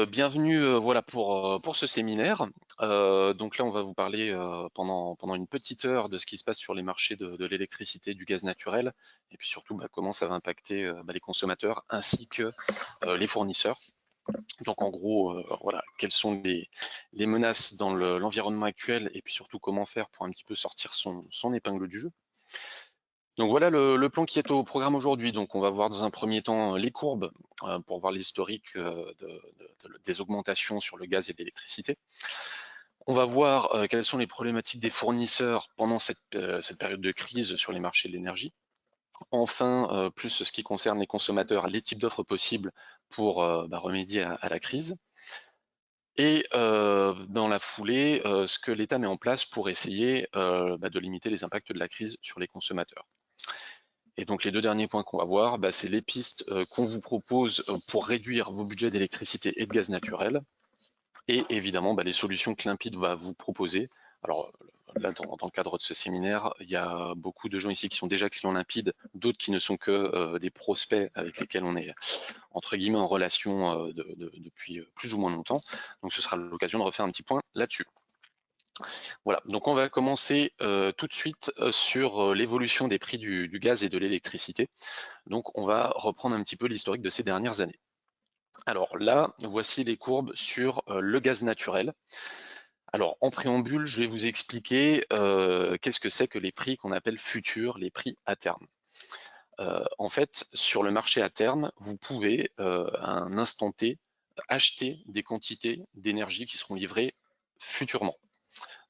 Bienvenue voilà pour ce séminaire. Donc là, on va vous parler pendant une petite heure de ce qui se passe sur les marchés de l'électricité, du gaz naturel, et puis surtout comment ça va impacter les consommateurs ainsi que les fournisseurs. Donc en gros, voilà, quelles sont les menaces dans l'environnement actuel, et puis surtout comment faire pour un petit peu sortir son épingle du jeu. Donc voilà le plan qui est au programme aujourd'hui. Donc on va voir dans un premier temps les courbes pour voir l'historique des augmentations sur le gaz et l'électricité. On va voir quelles sont les problématiques des fournisseurs pendant cette période de crise sur les marchés de l'énergie. Enfin, plus ce qui concerne les consommateurs, les types d'offres possibles pour remédier à la crise. Et dans la foulée, ce que l'État met en place pour essayer de limiter les impacts de la crise sur les consommateurs. Et donc les deux derniers points qu'on va voir, c'est les pistes qu'on vous propose pour réduire vos budgets d'électricité et de gaz naturel, et évidemment les solutions que Limpide va vous proposer. Alors là, dans le cadre de ce séminaire, il y a beaucoup de gens ici qui sont déjà clients Limpide, d'autres qui ne sont que des prospects avec lesquels on est entre guillemets en relation depuis plus ou moins longtemps. Donc ce sera l'occasion de refaire un petit point là-dessus. Voilà, donc on va commencer tout de suite sur l'évolution des prix du gaz et de l'électricité. Donc on va reprendre un petit peu l'historique de ces dernières années. Alors là, voici les courbes sur le gaz naturel. Alors en préambule, je vais vous expliquer qu'est-ce que c'est que les prix qu'on appelle futurs, les prix à terme. En fait, sur le marché à terme, vous pouvez à un instant T acheter des quantités d'énergie qui seront livrées futurement.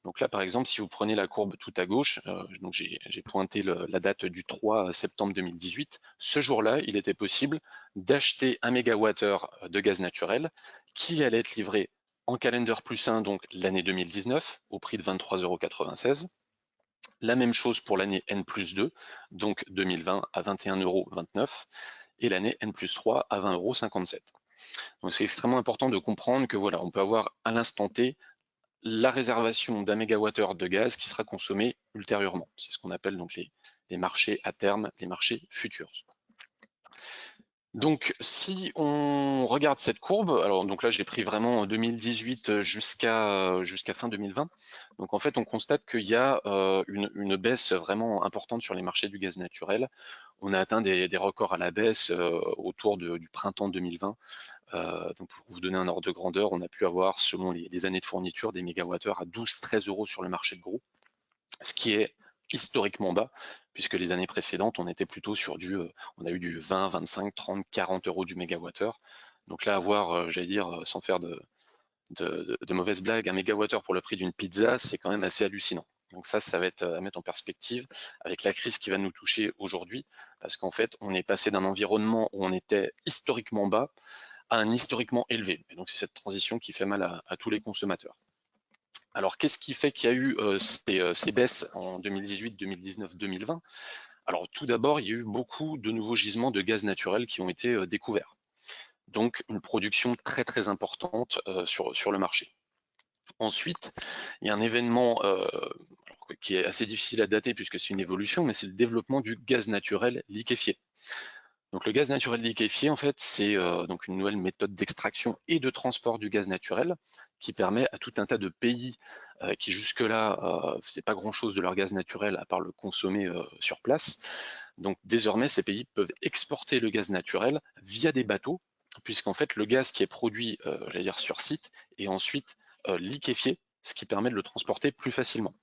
Donc là, par exemple, si vous prenez la courbe tout à gauche, donc j'ai pointé la date du 3 septembre 2018, ce jour-là, il était possible d'acheter 1 MWh de gaz naturel qui allait être livré en calendar plus 1, donc l'année 2019, au prix de 23,96 €. La même chose pour l'année N plus 2, donc 2020 à 21,29 €, et l'année N plus 3 à 20,57 €. Donc c'est extrêmement important de comprendre que voilà, on peut avoir à l'instant T la réservation d'1 MWh de gaz qui sera consommé ultérieurement. C'est ce qu'on appelle donc les marchés à terme, les marchés futurs. Donc si on regarde cette courbe, alors donc là j'ai pris vraiment 2018 jusqu'à fin 2020. Donc en fait on constate qu'il y a une baisse vraiment importante sur les marchés du gaz naturel. On a atteint des records à la baisse autour du printemps 2020. Donc pour vous donner un ordre de grandeur, on a pu avoir, selon les années de fourniture, des mégawattheures à 12-13 € sur le marché de gros, ce qui est historiquement bas, puisque les années précédentes, on était plutôt sur on a eu du 20, 25, 30, 40 € du mégawattheure. Donc là, avoir, j'allais dire, sans faire de mauvaises blagues, un mégawattheure pour le prix d'une pizza, c'est quand même assez hallucinant. Donc ça va être à mettre en perspective avec la crise qui va nous toucher aujourd'hui, parce qu'en fait, on est passé d'un environnement où on était historiquement bas à un historiquement élevé. Et donc c'est cette transition qui fait mal à tous les consommateurs. Alors qu'est-ce qui fait qu'il y a eu ces baisses en 2018, 2019, 2020? Alors tout d'abord, il y a eu beaucoup de nouveaux gisements de gaz naturel qui ont été découverts. Donc une production très très importante sur le marché. Ensuite, il y a un événement qui est assez difficile à dater puisque c'est une évolution, mais c'est le développement du gaz naturel liquéfié. Donc le gaz naturel liquéfié, en fait, c'est donc une nouvelle méthode d'extraction et de transport du gaz naturel qui permet à tout un tas de pays qui jusque-là ne faisaient pas grand-chose de leur gaz naturel à part le consommer sur place. Donc désormais, ces pays peuvent exporter le gaz naturel via des bateaux, puisqu'en fait, le gaz qui est produit, j'allais dire sur site, est ensuite liquéfié, ce qui permet de le transporter plus facilement.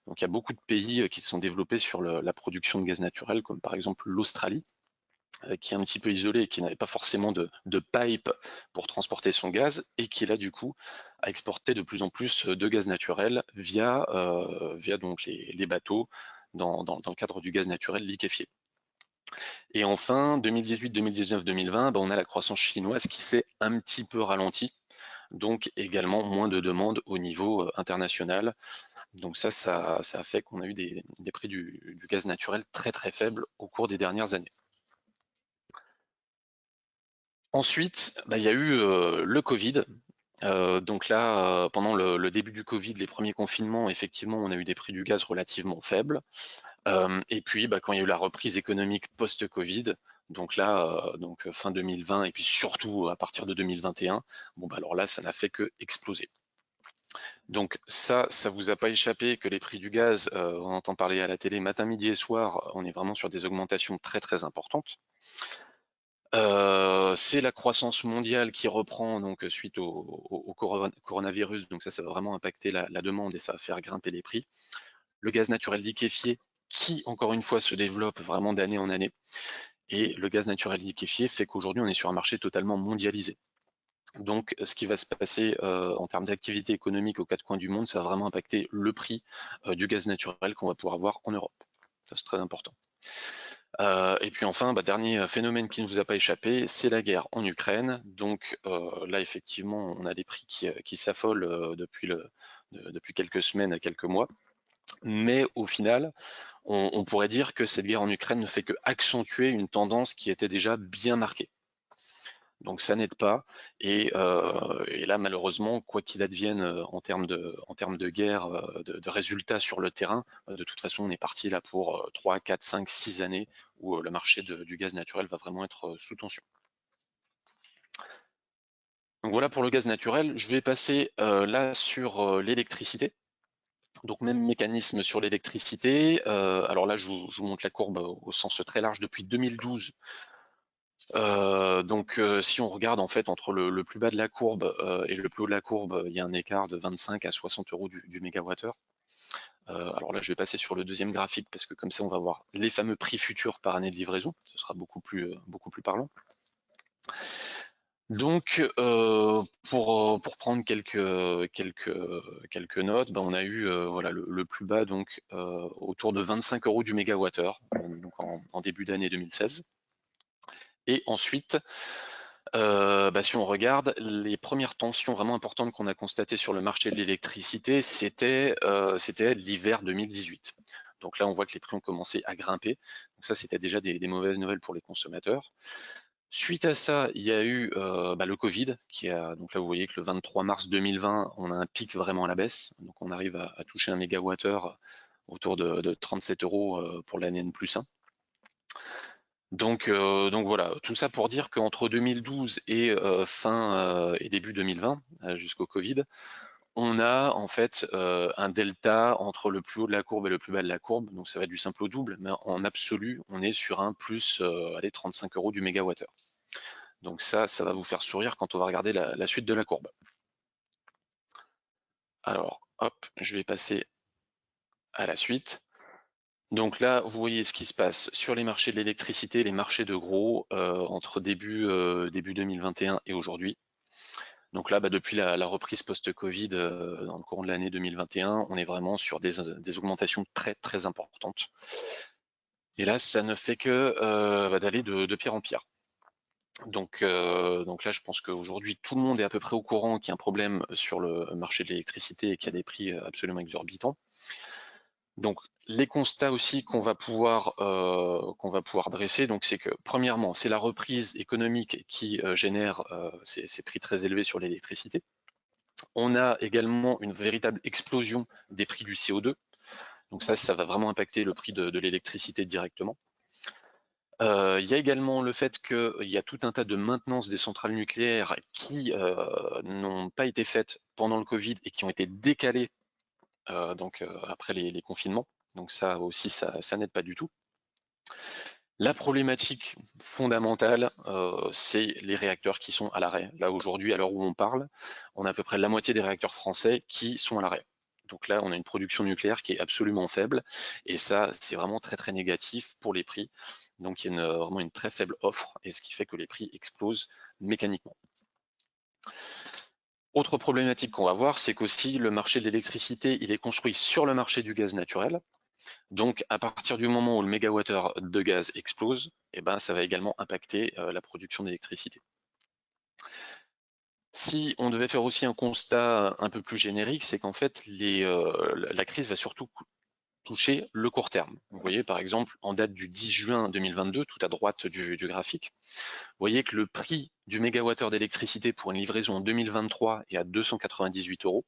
Donc il y a beaucoup de pays qui se sont développés sur la production de gaz naturel, comme par exemple l'Australie, qui est un petit peu isolé et qui n'avait pas forcément de pipe pour transporter son gaz, et qui là du coup a exporté de plus en plus de gaz naturel via donc les bateaux dans le cadre du gaz naturel liquéfié. Et enfin, 2018, 2019, 2020, on a la croissance chinoise qui s'est un petit peu ralentie, donc également moins de demandes au niveau international. Donc ça a fait qu'on a eu des prix du gaz naturel très très faibles au cours des dernières années. Ensuite, il y a eu le Covid. Donc là, pendant le début du Covid, les premiers confinements, effectivement, on a eu des prix du gaz relativement faibles. Et puis, quand il y a eu la reprise économique post-Covid, Donc là, fin 2020 et puis surtout à partir de 2021, bon bah alors là, ça n'a fait que exploser. Donc ça vous a pas échappé que les prix du gaz, on entend parler à la télé matin, midi et soir, on est vraiment sur des augmentations très très importantes. C'est la croissance mondiale qui reprend donc suite au coronavirus, donc ça va vraiment impacter la demande et ça va faire grimper les prix. Le gaz naturel liquéfié qui, encore une fois, se développe vraiment d'année en année. Et le gaz naturel liquéfié fait qu'aujourd'hui, on est sur un marché totalement mondialisé. Donc, ce qui va se passer en termes d'activité économique aux quatre coins du monde, ça va vraiment impacter le prix du gaz naturel qu'on va pouvoir avoir en Europe. Ça, c'est très important. Et puis enfin, dernier phénomène qui ne vous a pas échappé, c'est la guerre en Ukraine. Donc là, effectivement, on a des prix qui s'affolent depuis quelques semaines, quelques mois. Mais au final, on pourrait dire que cette guerre en Ukraine ne fait que accentuer une tendance qui était déjà bien marquée. Donc ça n'aide pas. Et là, malheureusement, quoi qu'il advienne en termes de guerre, de résultats sur le terrain, de toute façon, on est parti là pour 3, 4, 5, 6 années où le marché du gaz naturel va vraiment être sous tension. Donc voilà pour le gaz naturel. Je vais passer là sur l'électricité. Donc même mécanisme sur l'électricité. Alors là, je vous montre la courbe au sens très large depuis 2012. Si on regarde en fait entre le plus bas de la courbe et le plus haut de la courbe, il y a un écart de 25 à 60 euros du mégawattheure. Alors là, je vais passer sur le deuxième graphique parce que comme ça, on va voir les fameux prix futurs par année de livraison. Ce sera beaucoup plus parlant. Donc, pour prendre quelques notes, on a eu voilà le plus bas donc autour de 25 euros du mégawattheure, donc en début d'année 2016. Et ensuite, si on regarde, les premières tensions vraiment importantes qu'on a constatées sur le marché de l'électricité, c'était l'hiver 2018. Donc là, on voit que les prix ont commencé à grimper. Donc ça, c'était déjà des mauvaises nouvelles pour les consommateurs. Suite à ça, il y a eu le Covid, donc là vous voyez que le 23 mars 2020, on a un pic vraiment à la baisse. Donc on arrive à toucher un mégawattheure autour de 37 euros pour l'année N+1. Donc voilà, tout ça pour dire qu'entre 2012 et fin et début 2020, jusqu'au Covid, on a en fait un delta entre le plus haut de la courbe et le plus bas de la courbe. Donc ça va du simple au double, mais en absolu, on est sur un plus 35 euros du mégawattheure. Donc ça va vous faire sourire quand on va regarder la suite de la courbe. Alors, hop, je vais passer à la suite. Donc là, vous voyez ce qui se passe sur les marchés de l'électricité, les marchés de gros, entre début 2021 et aujourd'hui. Donc là, depuis la reprise post-Covid dans le courant de l'année 2021, on est vraiment sur des augmentations très très importantes. Et là, ça ne fait que d'aller de pire en pire. Donc là, je pense qu'aujourd'hui, tout le monde est à peu près au courant qu'il y a un problème sur le marché de l'électricité et qu'il y a des prix absolument exorbitants. Donc les constats aussi qu'on va pouvoir dresser, donc c'est que premièrement, c'est la reprise économique qui génère ces prix très élevés sur l'électricité. On a également une véritable explosion des prix du CO2. Donc ça va vraiment impacter le prix de l'électricité directement. Il y a également le fait qu'il y a tout un tas de maintenances des centrales nucléaires qui n'ont pas été faites pendant le Covid et qui ont été décalées après les confinements. Donc ça aussi, ça n'aide pas du tout. La problématique fondamentale, c'est les réacteurs qui sont à l'arrêt. Là aujourd'hui, à l'heure où on parle, on a à peu près la moitié des réacteurs français qui sont à l'arrêt. Donc là, on a une production nucléaire qui est absolument faible, et ça, c'est vraiment très très négatif pour les prix. Donc il y a vraiment une très faible offre, et ce qui fait que les prix explosent mécaniquement. Autre problématique qu'on va voir, c'est qu'aussi le marché de l'électricité, il est construit sur le marché du gaz naturel. Donc, à partir du moment où le mégawattheure de gaz explose, ça va également impacter la production d'électricité. Si on devait faire aussi un constat un peu plus générique, c'est qu'en fait, la crise va surtout toucher le court terme. Vous voyez, par exemple, en date du 10 juin 2022, tout à droite du graphique, vous voyez que le prix du mégawattheure d'électricité pour une livraison en 2023 est à 298 euros,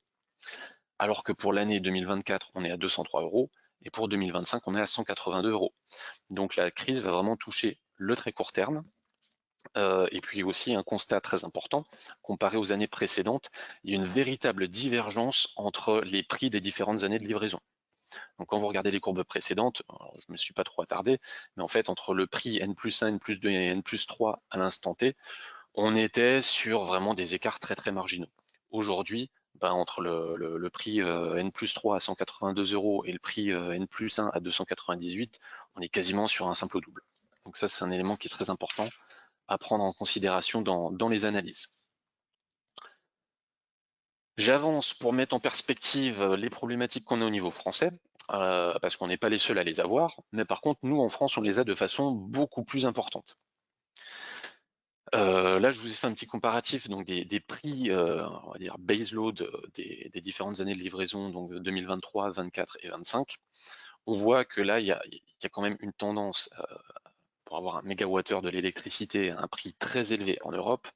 alors que pour l'année 2024, on est à 203 euros, et pour 2025, on est à 182 euros. Donc la crise va vraiment toucher le très court terme. Et puis aussi un constat très important, comparé aux années précédentes, il y a une véritable divergence entre les prix des différentes années de livraison. Donc quand vous regardez les courbes précédentes, alors je ne me suis pas trop attardé, mais en fait entre le prix N+1, N+2 et N+3 à l'instant T, on était sur vraiment des écarts très très marginaux. Aujourd'hui, ben, entre le prix N+3 à 182 € et le prix N+1 à 298, on est quasiment sur un simple au double. Donc ça, c'est un élément qui est très important à prendre en considération dans les analyses. J'avance pour mettre en perspective les problématiques qu'on a au niveau français, parce qu'on n'est pas les seuls à les avoir, mais par contre, nous, en France, on les a de façon beaucoup plus importante. Là, je vous ai fait un petit comparatif donc des prix, on va dire base load des différentes années de livraison, donc 2023, 24 et 25. On voit que là, il y a quand même une tendance pour avoir un mégawattheure de l'électricité à un prix très élevé en Europe,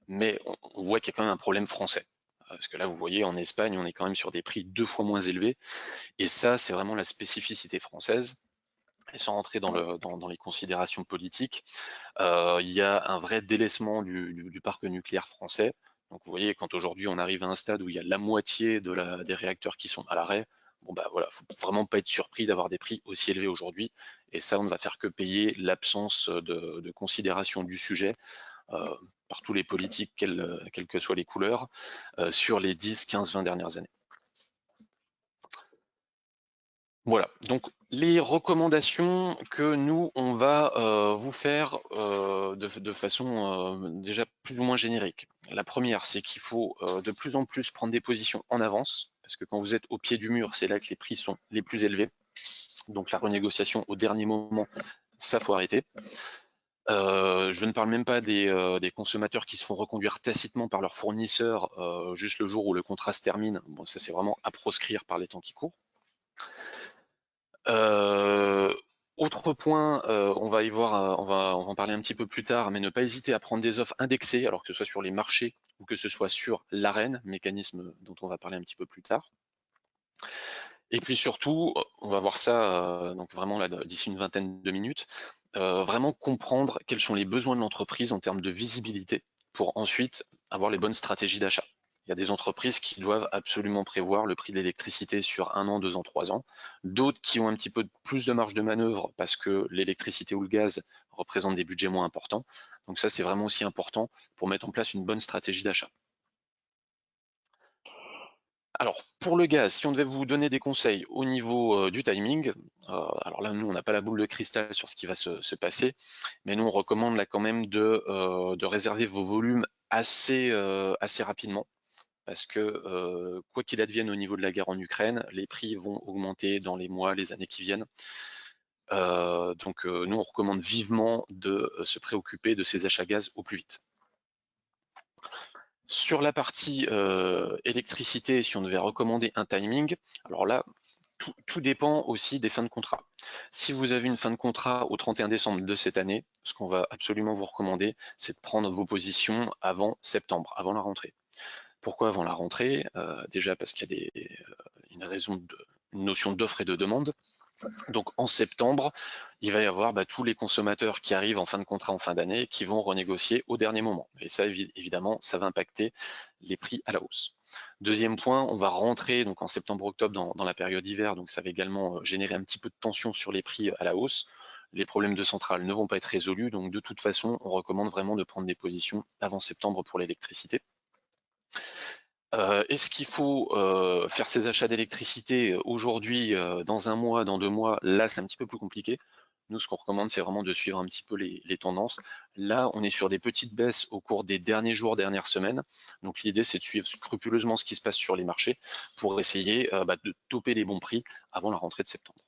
mais on voit qu'il y a quand même un problème français. Parce que là, vous voyez, en Espagne, on est quand même sur des prix 2 fois moins élevés, et ça, c'est vraiment la spécificité française. Et sans rentrer dans les considérations politiques, il y a un vrai délaissement du parc nucléaire français. Donc vous voyez, quand aujourd'hui on arrive à un stade où il y a la moitié des réacteurs qui sont à l'arrêt, bon bah voilà, faut vraiment pas être surpris d'avoir des prix aussi élevés aujourd'hui. Et ça, on ne va faire que payer l'absence de considération du sujet par tous les politiques, quelles que soient les couleurs, sur les 10, 15, 20 dernières années. Voilà, donc les recommandations que nous, on va vous faire de façon déjà plus ou moins générique. La première, c'est qu'il faut de plus en plus prendre des positions en avance, parce que quand vous êtes au pied du mur, c'est là que les prix sont les plus élevés. Donc la renégociation au dernier moment, ça faut arrêter. Je ne parle même pas des consommateurs qui se font reconduire tacitement par leurs fournisseurs juste le jour où le contrat se termine. Bon, ça c'est vraiment à proscrire par les temps qui courent. Euh, Autre point, on va y voir, on va en parler un petit peu plus tard, mais ne pas hésiter à prendre des offres indexées, alors que ce soit sur les marchés ou que ce soit sur l'AREN, mécanisme dont on va parler un petit peu plus tard. Et puis surtout, on va voir ça donc vraiment là d'ici une vingtaine de minutes, vraiment comprendre quels sont les besoins de l'entreprise en termes de visibilité pour ensuite avoir les bonnes stratégies d'achat. Il y a des entreprises qui doivent absolument prévoir le prix de l'électricité sur 1 an, 2 ans, 3 ans. D'autres qui ont un petit peu plus de marge de manœuvre parce que l'électricité ou le gaz représentent des budgets moins importants. Donc ça, c'est vraiment aussi important pour mettre en place une bonne stratégie d'achat. Alors, pour le gaz, si on devait vous donner des conseils au niveau du timing, alors là, nous, on n'a pas la boule de cristal sur ce qui va se passer, mais nous, on recommande là quand même de réserver vos volumes assez rapidement, parce que quoi qu'il advienne au niveau de la guerre en Ukraine, les prix vont augmenter dans les mois, les années qui viennent. Donc, nous, on recommande vivement de se préoccuper de ces achats gaz au plus vite. Sur la partie électricité, si on devait recommander un timing, alors là, tout dépend aussi des fins de contrat. Si vous avez une fin de contrat au 31 décembre de cette année, ce qu'on va absolument vous recommander, c'est de prendre vos positions avant septembre, avant la rentrée. Pourquoi avant la rentrée? Déjà parce qu'il y a une notion d'offre et de demande. Donc en septembre, il va y avoir tous les consommateurs qui arrivent en fin de contrat en fin d'année qui vont renégocier au dernier moment. Et ça, évidemment, ça va impacter les prix à la hausse. Deuxième point, on va rentrer donc en septembre-octobre dans la période hiver, donc ça va également générer un petit peu de tension sur les prix à la hausse. Les problèmes de centrale ne vont pas être résolus, donc de toute façon, on recommande vraiment de prendre des positions avant septembre pour l'électricité. Est-ce qu'il faut faire ses achats d'électricité aujourd'hui, dans un mois, dans 2 mois? Là, c'est un petit peu plus compliqué. Nous, ce qu'on recommande, c'est vraiment de suivre un petit peu les tendances. Là, on est sur des petites baisses au cours des derniers jours, dernières semaines. Donc l'idée, c'est de suivre scrupuleusement ce qui se passe sur les marchés pour essayer de toper les bons prix avant la rentrée de septembre.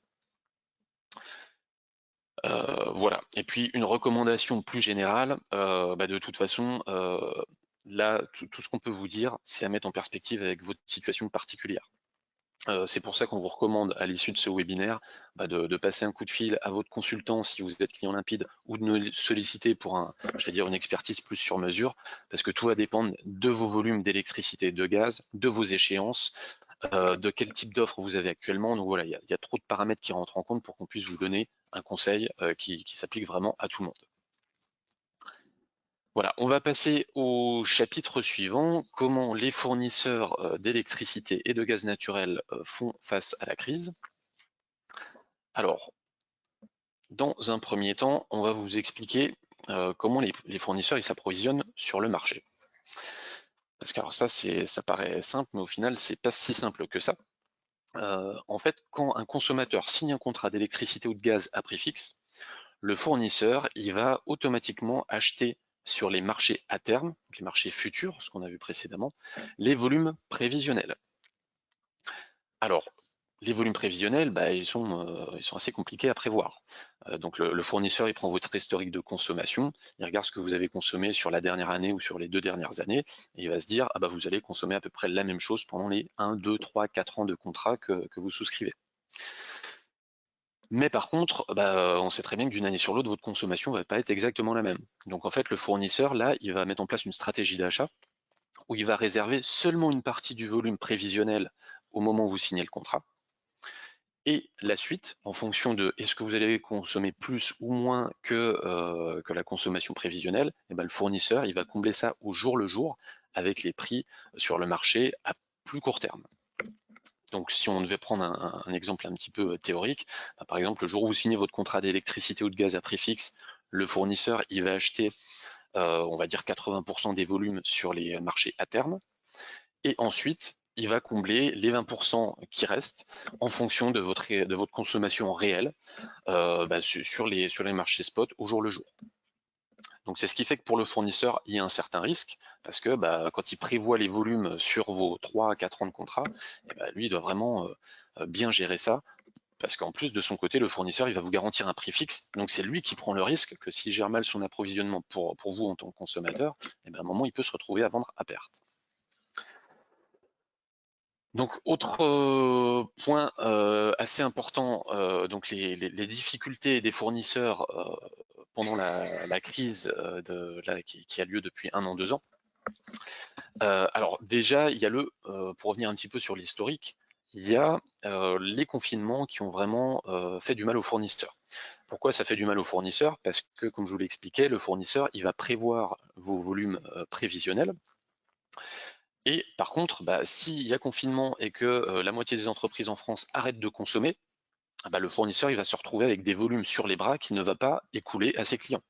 Voilà. Et puis une recommandation plus générale, de toute façon, là, tout ce qu'on peut vous dire, c'est à mettre en perspective avec votre situation particulière. C'est pour ça qu'on vous recommande à l'issue de ce webinaire de passer un coup de fil à votre consultant si vous êtes client limpide ou de nous solliciter pour une expertise plus sur mesure, parce que tout va dépendre de vos volumes d'électricité et de gaz, de vos échéances, de quel type d'offre vous avez actuellement. Donc voilà, il y a trop de paramètres qui rentrent en compte pour qu'on puisse vous donner un conseil qui s'applique vraiment à tout le monde. Voilà, on va passer au chapitre suivant, comment les fournisseurs d'électricité et de gaz naturel font face à la crise. Alors, dans un premier temps, on va vous expliquer comment les fournisseurs ils s'approvisionnent sur le marché. Parce que alors ça paraît simple, mais au final, c'est pas si simple que ça. En fait, quand un consommateur signe un contrat d'électricité ou de gaz à prix fixe, le fournisseur il va automatiquement acheter sur les marchés à terme, les marchés futurs, ce qu'on a vu précédemment, les volumes prévisionnels. Alors, les volumes prévisionnels, bah, ils sont assez compliqués à prévoir. Donc le fournisseur, il prend votre historique de consommation, il regarde ce que vous avez consommé sur la dernière année ou sur les 2 dernières années, et il va se dire, ah bah vous allez consommer à peu près la même chose pendant les 1, 2, 3, 4 ans de contrat que vous souscrivez. Mais par contre, bah, on sait très bien que d'une année sur l'autre, votre consommation ne va pas être exactement la même. Donc en fait, le fournisseur, là, il va mettre en place une stratégie d'achat où il va réserver seulement une partie du volume prévisionnel au moment où vous signez le contrat. Et la suite, en fonction de est-ce que vous allez consommer plus ou moins que la consommation prévisionnelle, et ben le fournisseur il va combler ça au jour le jour avec les prix sur le marché à plus court terme. Donc si on devait prendre un exemple un petit peu théorique, bah, par exemple le jour où vous signez votre contrat d'électricité ou de gaz à prix fixe, le fournisseur il va acheter on va dire 80% des volumes sur les marchés à terme, et ensuite il va combler les 20% qui restent en fonction de votre consommation réelle bah, sur les marchés spot au jour le jour. Donc c'est ce qui fait que pour le fournisseur, il y a un certain risque, parce que bah, quand il prévoit les volumes sur vos 3 à 4 ans de contrat, et bah, lui, il doit vraiment bien gérer ça, parce qu'en plus de son côté, le fournisseur, il va vous garantir un prix fixe, donc c'est lui qui prend le risque que s'il gère mal son approvisionnement pour vous en tant que consommateur, et ben, à un moment, il peut se retrouver à vendre à perte. Donc autre point assez important, donc les difficultés des fournisseurs pendant la crise qui a lieu depuis 1 an, 2 ans. Alors déjà, il y a pour revenir un petit peu sur l'historique, il y a les confinements qui ont vraiment fait du mal aux fournisseurs. Pourquoi ça fait du mal aux fournisseurs? Parce que, comme je vous l'expliquais, le fournisseur, il va prévoir vos volumes prévisionnels. Et par contre, bah, s'il y a confinement et que la moitié des entreprises en France arrêtent de consommer, bah, le fournisseur il va se retrouver avec des volumes sur les bras qu'il ne va pas écouler à ses clients.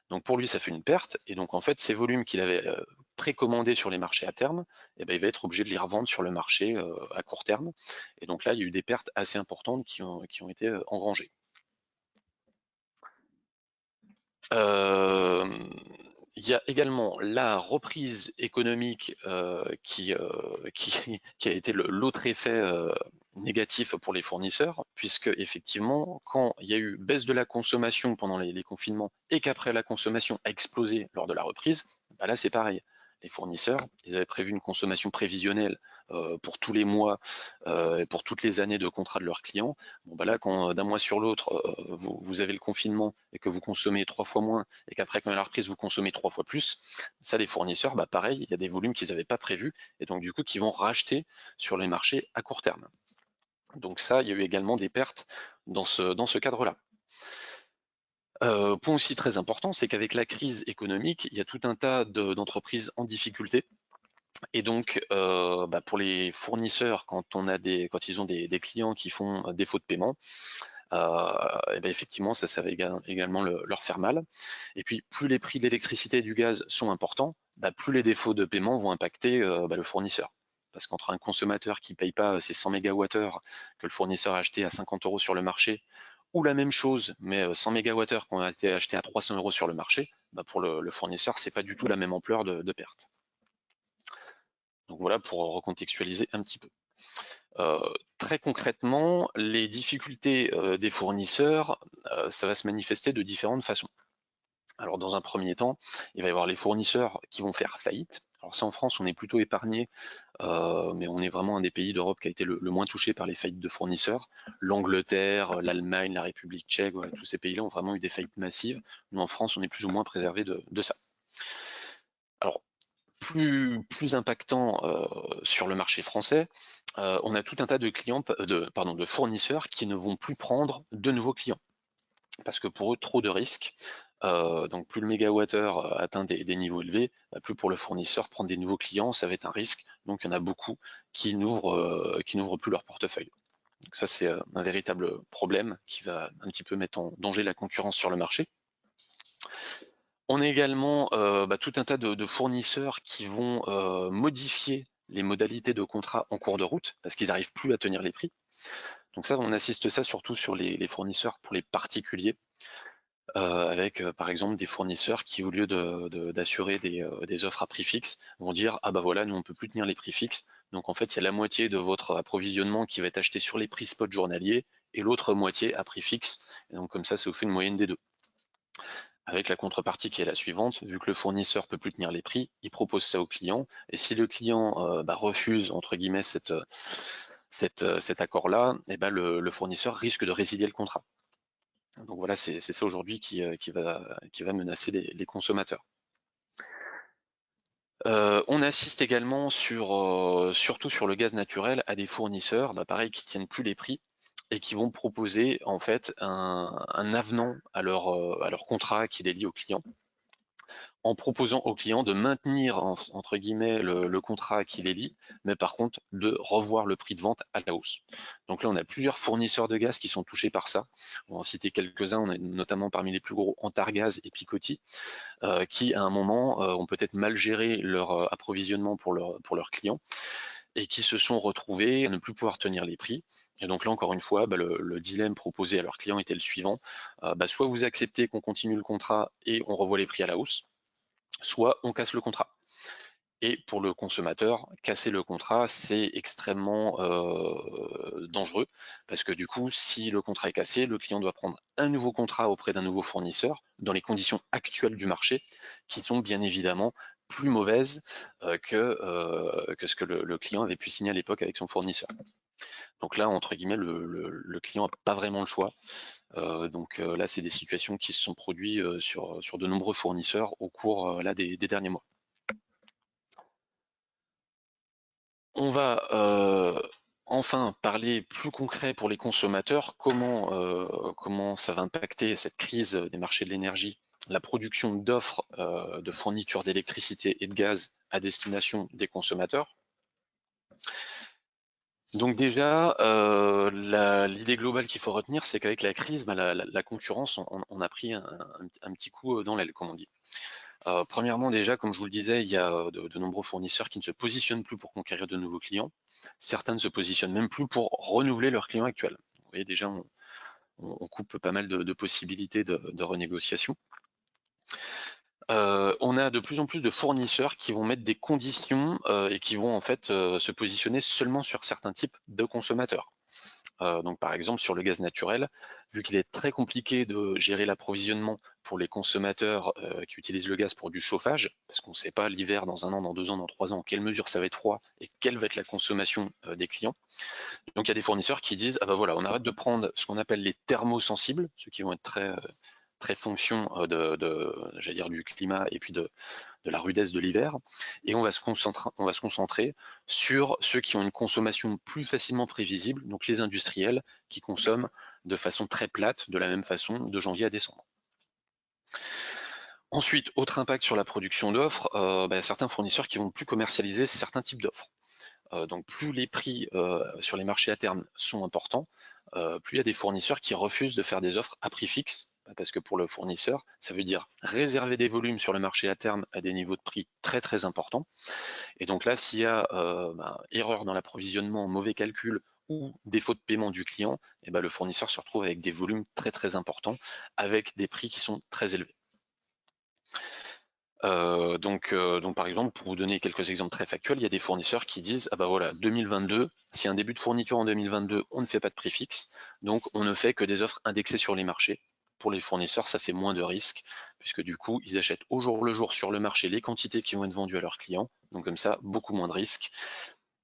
Donc pour lui, ça fait une perte. Et donc en fait, ces volumes qu'il avait précommandés sur les marchés à terme, eh ben, il va être obligé de les revendre sur le marché à court terme. Et donc là, il y a eu des pertes assez importantes qui ont été engrangées. Euh, il y a également la reprise économique qui a été l'autre effet négatif pour les fournisseurs, puisque effectivement, quand il y a eu baisse de la consommation pendant les confinements et qu'après la consommation a explosé lors de la reprise, bah là c'est pareil. Les fournisseurs, ils avaient prévu une consommation prévisionnelle pour tous les mois, pour toutes les années de contrat de leurs clients. Bon, bah là, quand d'un mois sur l'autre, vous avez le confinement et que vous consommez 3 fois moins, et qu'après, quand il y a la reprise, vous consommez 3 fois plus, ça, les fournisseurs, bah pareil, il y a des volumes qu'ils n'avaient pas prévus, et donc du coup, qui vont racheter sur les marchés à court terme. Donc ça, il y a eu également des pertes dans ce cadre-là. Point aussi très important, c'est qu'avec la crise économique, il y a tout un tas d'entreprises en difficulté. Et donc, bah, pour les fournisseurs, quand ils ont des clients qui font défaut de paiement, et ben effectivement, ça va également leur faire mal. Et puis, plus les prix de l'électricité et du gaz sont importants, bah, plus les défauts de paiement vont impacter bah, le fournisseur. Parce qu'entre un consommateur qui ne paye pas ses 100 MWh que le fournisseur a acheté à 50 € sur le marché, ou la même chose, mais 100 MWh qui ont été achetés à 300 € sur le marché, bah, pour le fournisseur, c'est pas du tout la même ampleur de perte. Donc voilà pour recontextualiser un petit peu. Très concrètement, les difficultés des fournisseurs, ça va se manifester de différentes façons. Alors dans un premier temps, il va y avoir les fournisseurs qui vont faire faillite. Alors ça en France, on est plutôt épargné, mais on est vraiment un des pays d'Europe qui a été le moins touché par les faillites de fournisseurs. L'Angleterre, l'Allemagne, la République tchèque, voilà, tous ces pays-là ont vraiment eu des faillites massives. Nous en France, on est plus ou moins préservé de ça. Alors plus impactant sur le marché français, on a tout un tas de clients, de fournisseurs qui ne vont plus prendre de nouveaux clients. Parce que pour eux, trop de risques. Donc plus le mégawattheure atteint des niveaux élevés, plus pour le fournisseur prendre des nouveaux clients, ça va être un risque. Donc il y en a beaucoup qui n'ouvrent plus leur portefeuille. Donc ça c'est un véritable problème qui va un petit peu mettre en danger la concurrence sur le marché. On a également tout un tas de fournisseurs qui vont modifier les modalités de contrat en cours de route parce qu'ils n'arrivent plus à tenir les prix. Donc ça, on assiste ça surtout sur les fournisseurs pour les particuliers, avec par exemple des fournisseurs qui, au lieu d'assurer des offres à prix fixe, vont dire ah bah voilà, nous on peut plus tenir les prix fixes. Donc en fait, il y a la moitié de votre approvisionnement qui va être acheté sur les prix spot journaliers et l'autre moitié à prix fixe. Et donc comme ça vous fait une moyenne des deux. Avec la contrepartie qui est la suivante, vu que le fournisseur peut plus tenir les prix, il propose ça au client, et si le client refuse entre guillemets cet accord-là, le fournisseur risque de résilier le contrat. Donc voilà, c'est ça aujourd'hui qui va menacer les consommateurs. On assiste également surtout sur le gaz naturel à des fournisseurs, pareil, qui tiennent plus les prix et qui vont proposer en fait un avenant à leur contrat qui les lie au client, en proposant aux clients de maintenir entre guillemets le contrat qui les lie, mais par contre de revoir le prix de vente à la hausse. Donc là, on a plusieurs fournisseurs de gaz qui sont touchés par ça. On va en citer quelques-uns, on a notamment parmi les plus gros Antargaz et Picoty, qui à un moment ont peut-être mal géré leur approvisionnement pour leurs clients et qui se sont retrouvés à ne plus pouvoir tenir les prix. Et donc là, encore une fois, le dilemme proposé à leurs clients était le suivant. Soit vous acceptez qu'on continue le contrat et on revoit les prix à la hausse, soit on casse le contrat. Et pour le consommateur, casser le contrat, c'est extrêmement dangereux, parce que du coup, si le contrat est cassé, le client doit prendre un nouveau contrat auprès d'un nouveau fournisseur, dans les conditions actuelles du marché, qui sont bien évidemment plus mauvaises que ce que le client avait pu signer à l'époque avec son fournisseur. Donc là, entre guillemets, le client n'a pas vraiment le choix. Donc là, c'est des situations qui se sont produites sur de nombreux fournisseurs au cours des derniers mois. On va enfin parler plus concret pour les consommateurs, comment ça va impacter cette crise des marchés de l'énergie, la production d'offres de fourniture d'électricité et de gaz à destination des consommateurs. Donc déjà, l'idée globale qu'il faut retenir, c'est qu'avec la crise, la concurrence, on a pris un petit coup dans l'aile, comme on dit. Premièrement, déjà, comme je vous le disais, il y a de nombreux fournisseurs qui ne se positionnent plus pour conquérir de nouveaux clients. Certains ne se positionnent même plus pour renouveler leurs clients actuels. Vous voyez, déjà, on coupe pas mal de possibilités de renégociation. On a de plus en plus de fournisseurs qui vont mettre des conditions et qui vont en fait se positionner seulement sur certains types de consommateurs. Donc par exemple sur le gaz naturel, vu qu'il est très compliqué de gérer l'approvisionnement pour les consommateurs qui utilisent le gaz pour du chauffage, parce qu'on ne sait pas l'hiver, dans 1 an, dans 2 ans, dans 3 ans, en quelle mesure ça va être froid et quelle va être la consommation des clients. Donc il y a des fournisseurs qui disent ah bah voilà, on arrête de prendre ce qu'on appelle les thermosensibles, ceux qui vont être très fonction j'allais dire du climat et puis de la rudesse de l'hiver, et on va se concentrer sur ceux qui ont une consommation plus facilement prévisible, donc les industriels qui consomment de façon très plate, de la même façon de janvier à décembre. Ensuite, autre impact sur la production d'offres, certains fournisseurs qui vont plus commercialiser certains types d'offres. Donc plus les prix sur les marchés à terme sont importants, plus il y a des fournisseurs qui refusent de faire des offres à prix fixe, parce que pour le fournisseur, ça veut dire réserver des volumes sur le marché à terme à des niveaux de prix très très importants. Et donc là, s'il y a erreur dans l'approvisionnement, mauvais calcul ou défaut de paiement du client, le fournisseur se retrouve avec des volumes très très importants, avec des prix qui sont très élevés. Donc par exemple, pour vous donner quelques exemples très factuels, il y a des fournisseurs qui disent ah bah voilà, 2022, si un début de fourniture en 2022, on ne fait pas de prix fixe, donc on ne fait que des offres indexées sur les marchés. Pour les fournisseurs, ça fait moins de risques, puisque du coup, ils achètent au jour le jour sur le marché les quantités qui vont être vendues à leurs clients, donc comme ça, beaucoup moins de risques.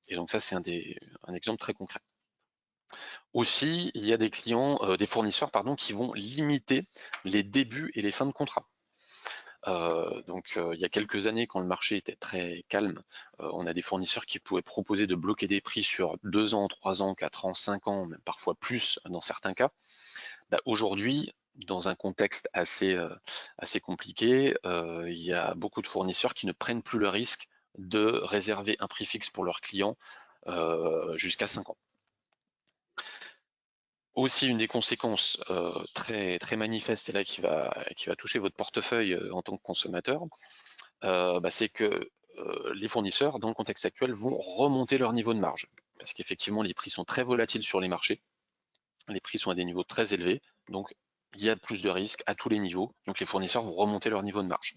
Et donc ça, c'est un exemple très concret. Aussi, il y a des fournisseurs qui vont limiter les débuts et les fins de contrat. Il y a quelques années, quand le marché était très calme, on a des fournisseurs qui pouvaient proposer de bloquer des prix sur 2 ans, 3 ans, 4 ans, 5 ans, même parfois plus dans certains cas. Aujourd'hui, dans un contexte assez compliqué, il y a beaucoup de fournisseurs qui ne prennent plus le risque de réserver un prix fixe pour leurs clients jusqu'à 5 ans. Aussi, une des conséquences très manifestes, et là qui va toucher votre portefeuille en tant que consommateur, c'est que les fournisseurs, dans le contexte actuel, vont remonter leur niveau de marge. Parce qu'effectivement, les prix sont très volatiles sur les marchés, les prix sont à des niveaux très élevés, donc il y a plus de risques à tous les niveaux, donc les fournisseurs vont remonter leur niveau de marge.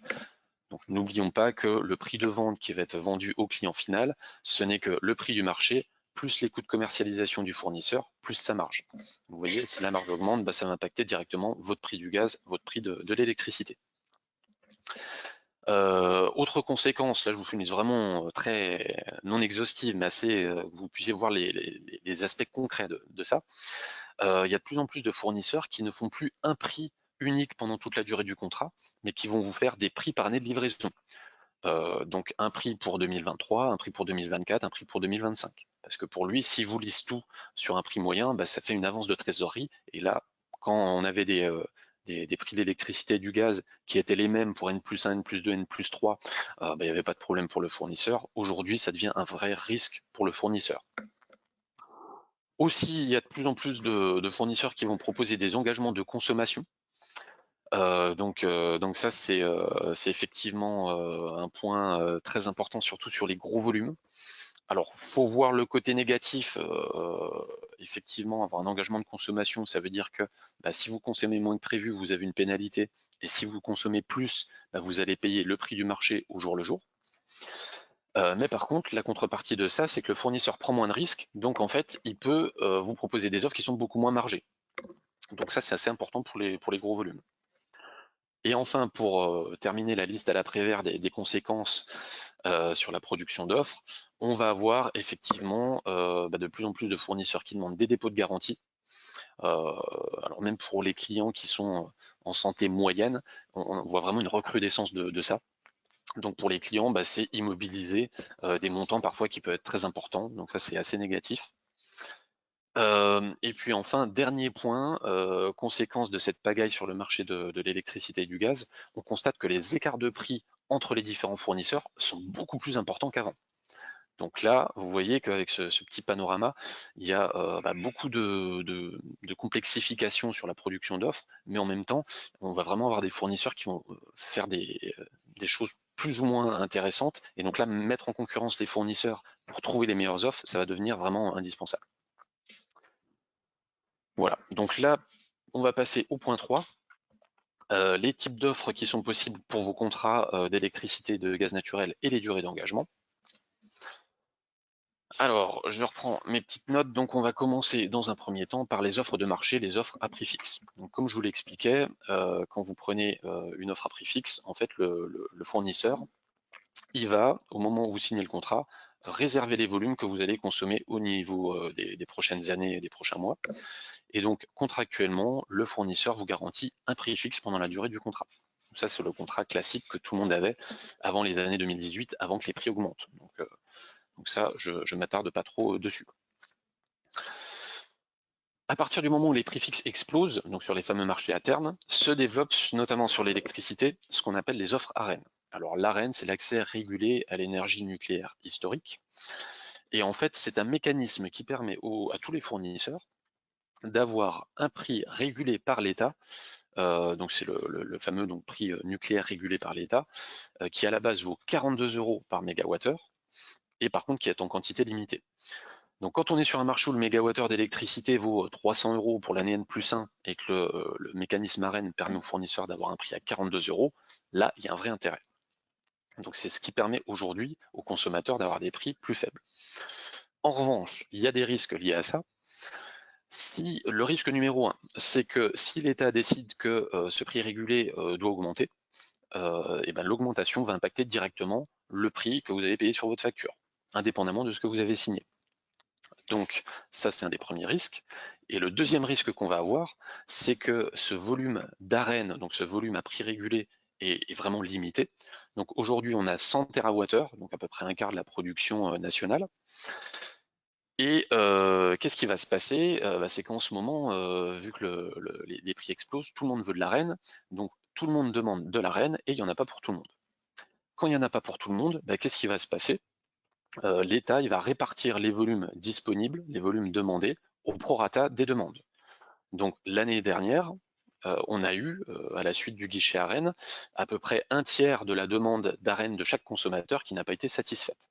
Donc n'oublions pas que le prix de vente qui va être vendu au client final, ce n'est que le prix du marché, plus les coûts de commercialisation du fournisseur, plus sa marge. Vous voyez, si la marge augmente, ça va impacter directement votre prix du gaz, votre prix de l'électricité. Autre conséquence, là je vous fais une liste vraiment très non exhaustive, mais assez que vous puissiez voir les aspects concrets de ça. Il y a de plus en plus de fournisseurs qui ne font plus un prix unique pendant toute la durée du contrat, mais qui vont vous faire des prix par année de livraison. Donc un prix pour 2023, un prix pour 2024, un prix pour 2025. Parce que pour lui, s'il vous liste tout sur un prix moyen, ça fait une avance de trésorerie. Et là, quand on avait des prix d'électricité et du gaz qui étaient les mêmes pour N+1, N+2, N+3, il n'y avait pas de problème pour le fournisseur. Aujourd'hui, ça devient un vrai risque pour le fournisseur. Aussi, il y a de plus en plus de fournisseurs qui vont proposer des engagements de consommation. Donc ça, c'est effectivement un point très important, surtout sur les gros volumes. Alors, faut voir le côté négatif. Effectivement, avoir un engagement de consommation, ça veut dire que si vous consommez moins que prévu, vous avez une pénalité. Et si vous consommez plus, vous allez payer le prix du marché au jour le jour. Mais par contre, la contrepartie de ça, c'est que le fournisseur prend moins de risques. Donc en fait, il peut vous proposer des offres qui sont beaucoup moins margées. Donc ça, c'est assez important pour les gros volumes. Et enfin, pour terminer la liste à l'après-vert des conséquences sur la production d'offres, on va avoir effectivement de plus en plus de fournisseurs qui demandent des dépôts de garantie. Alors même pour les clients qui sont en santé moyenne, on voit vraiment une recrudescence de ça. Donc pour les clients, c'est immobiliser des montants parfois qui peuvent être très importants. Donc ça, c'est assez négatif. Et puis enfin, dernier point, conséquence de cette pagaille sur le marché de l'électricité et du gaz, on constate que les écarts de prix entre les différents fournisseurs sont beaucoup plus importants qu'avant. Donc là, vous voyez qu'avec ce petit panorama, il y a beaucoup de complexification sur la production d'offres, mais en même temps, on va vraiment avoir des fournisseurs qui vont faire des choses plus ou moins intéressantes. Et donc là, mettre en concurrence les fournisseurs pour trouver les meilleures offres, ça va devenir vraiment indispensable. Voilà, donc là, on va passer au point 3. Les types d'offres qui sont possibles pour vos contrats d'électricité, de gaz naturel et les durées d'engagement. Alors, je reprends mes petites notes. Donc, on va commencer dans un premier temps par les offres de marché, les offres à prix fixe. Donc, comme je vous l'expliquais, quand vous prenez une offre à prix fixe, en fait, le fournisseur, il va, au moment où vous signez le contrat, réserver les volumes que vous allez consommer au niveau des prochaines années et des prochains mois. Et donc, contractuellement, le fournisseur vous garantit un prix fixe pendant la durée du contrat. Ça, c'est le contrat classique que tout le monde avait avant les années 2018, avant que les prix augmentent. Donc ça, je ne m'attarde pas trop dessus. À partir du moment où les prix fixes explosent, donc sur les fameux marchés à terme, se développent notamment sur l'électricité ce qu'on appelle les offres AREN. Alors l'AREN, c'est l'accès régulé à l'énergie nucléaire historique. Et en fait, c'est un mécanisme qui permet à tous les fournisseurs d'avoir un prix régulé par l'État. Donc c'est le fameux prix nucléaire régulé par l'État, qui à la base vaut 42 € par mégawattheure, et par contre qui est en quantité limitée. Donc quand on est sur un marché où le mégawattheure d'électricité vaut 300 € pour l'année N+1 et que le mécanisme AREN permet aux fournisseurs d'avoir un prix à 42 €, là il y a un vrai intérêt. Donc c'est ce qui permet aujourd'hui aux consommateurs d'avoir des prix plus faibles. En revanche, il y a des risques liés à ça. Si le risque numéro 1, c'est que si l'État décide que ce prix régulé doit augmenter, l'augmentation va impacter directement le prix que vous avez payé sur votre facture, indépendamment de ce que vous avez signé. Donc ça, c'est un des premiers risques. Et le deuxième risque qu'on va avoir, c'est que ce volume d'AREN, donc ce volume à prix régulé, est vraiment limité. Donc aujourd'hui, on a 100 TWh, donc à peu près un quart de la production nationale. Et qu'est-ce qui va se passer? C'est qu'en ce moment, vu que les prix explosent, tout le monde veut de l'arène, donc tout le monde demande de l'arène et il n'y en a pas pour tout le monde. Quand il n'y en a pas pour tout le monde, qu'est-ce qui va se passer? L'État il va répartir les volumes disponibles, les volumes demandés, au prorata des demandes. Donc l'année dernière, on a eu, à la suite du guichet Arène, à peu près un tiers de la demande d'arène de chaque consommateur qui n'a pas été satisfaite.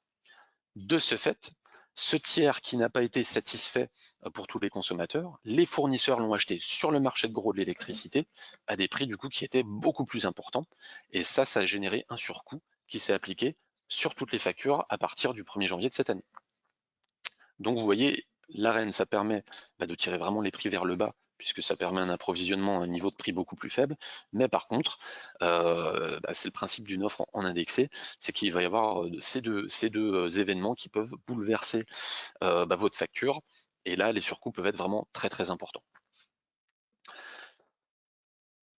De ce fait, ce tiers qui n'a pas été satisfait pour tous les consommateurs, les fournisseurs l'ont acheté sur le marché de gros de l'électricité à des prix du coup qui étaient beaucoup plus importants. Et ça a généré un surcoût qui s'est appliqué sur toutes les factures à partir du 1er janvier de cette année. Donc vous voyez, l'Arène, ça permet de tirer vraiment les prix vers le bas, puisque ça permet un approvisionnement à un niveau de prix beaucoup plus faible. Mais par contre, c'est le principe d'une offre en indexé, c'est qu'il va y avoir ces deux événements qui peuvent bouleverser votre facture. Et là, les surcoûts peuvent être vraiment très très importants.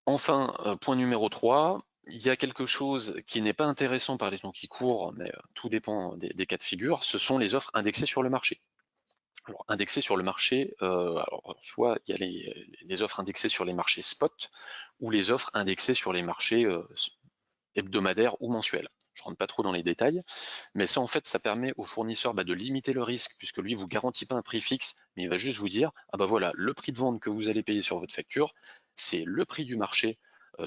Enfin, point numéro 3, il y a quelque chose qui n'est pas intéressant par les temps qui courent, mais tout dépend des cas de figure, ce sont les offres indexées sur le marché. Alors, indexées sur le marché, soit il y a les offres indexées sur les marchés spot ou les offres indexées sur les marchés hebdomadaires ou mensuels. Je ne rentre pas trop dans les détails, mais ça en fait, ça permet au fournisseur de limiter le risque puisque lui vous garantit pas un prix fixe, mais il va juste vous dire ah voilà, le prix de vente que vous allez payer sur votre facture, c'est le prix du marché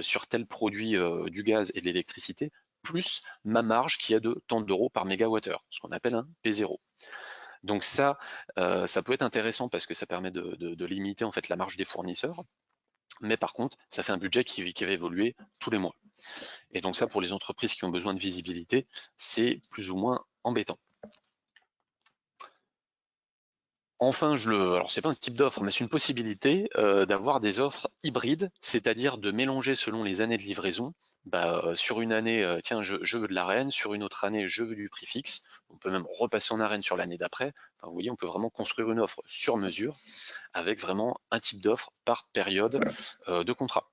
sur tel produit du gaz et de l'électricité plus ma marge qui est de tant d'euros par mégawattheure, ce qu'on appelle un P0. Donc ça peut être intéressant parce que ça permet de limiter en fait la marge des fournisseurs, mais par contre, ça fait un budget qui va évoluer tous les mois. Et donc ça, pour les entreprises qui ont besoin de visibilité, c'est plus ou moins embêtant. Enfin, alors c'est pas un type d'offre, mais c'est une possibilité d'avoir des offres hybrides, c'est-à-dire de mélanger selon les années de livraison. Sur une année, tiens, je veux de l'arène, sur une autre année, je veux du prix fixe. On peut même repasser en arène sur l'année d'après. Enfin, vous voyez, on peut vraiment construire une offre sur mesure avec vraiment un type d'offre par période de contrat.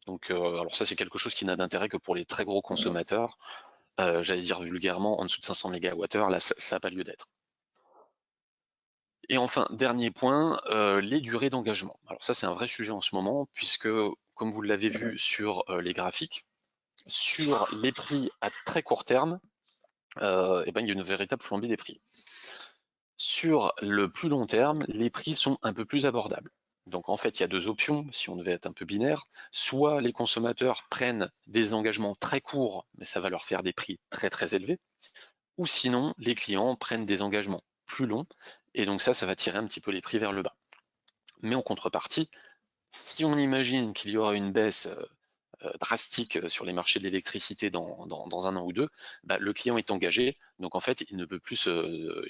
Donc, alors ça, c'est quelque chose qui n'a d'intérêt que pour les très gros consommateurs. J'allais dire vulgairement, en dessous de 500 MWh, là, ça n'a pas lieu d'être. Et enfin, dernier point, les durées d'engagement. Alors ça, c'est un vrai sujet en ce moment, puisque, comme vous l'avez vu sur les graphiques, sur les prix à très court terme, il y a une véritable flambée des prix. Sur le plus long terme, les prix sont un peu plus abordables. Donc en fait, il y a deux options, si on devait être un peu binaire. Soit les consommateurs prennent des engagements très courts, mais ça va leur faire des prix très très élevés, ou sinon, les clients prennent des engagements plus longs, et donc ça va tirer un petit peu les prix vers le bas. Mais en contrepartie, si on imagine qu'il y aura une baisse drastique sur les marchés de l'électricité dans un an ou deux, le client est engagé, donc en fait il ne peut plus,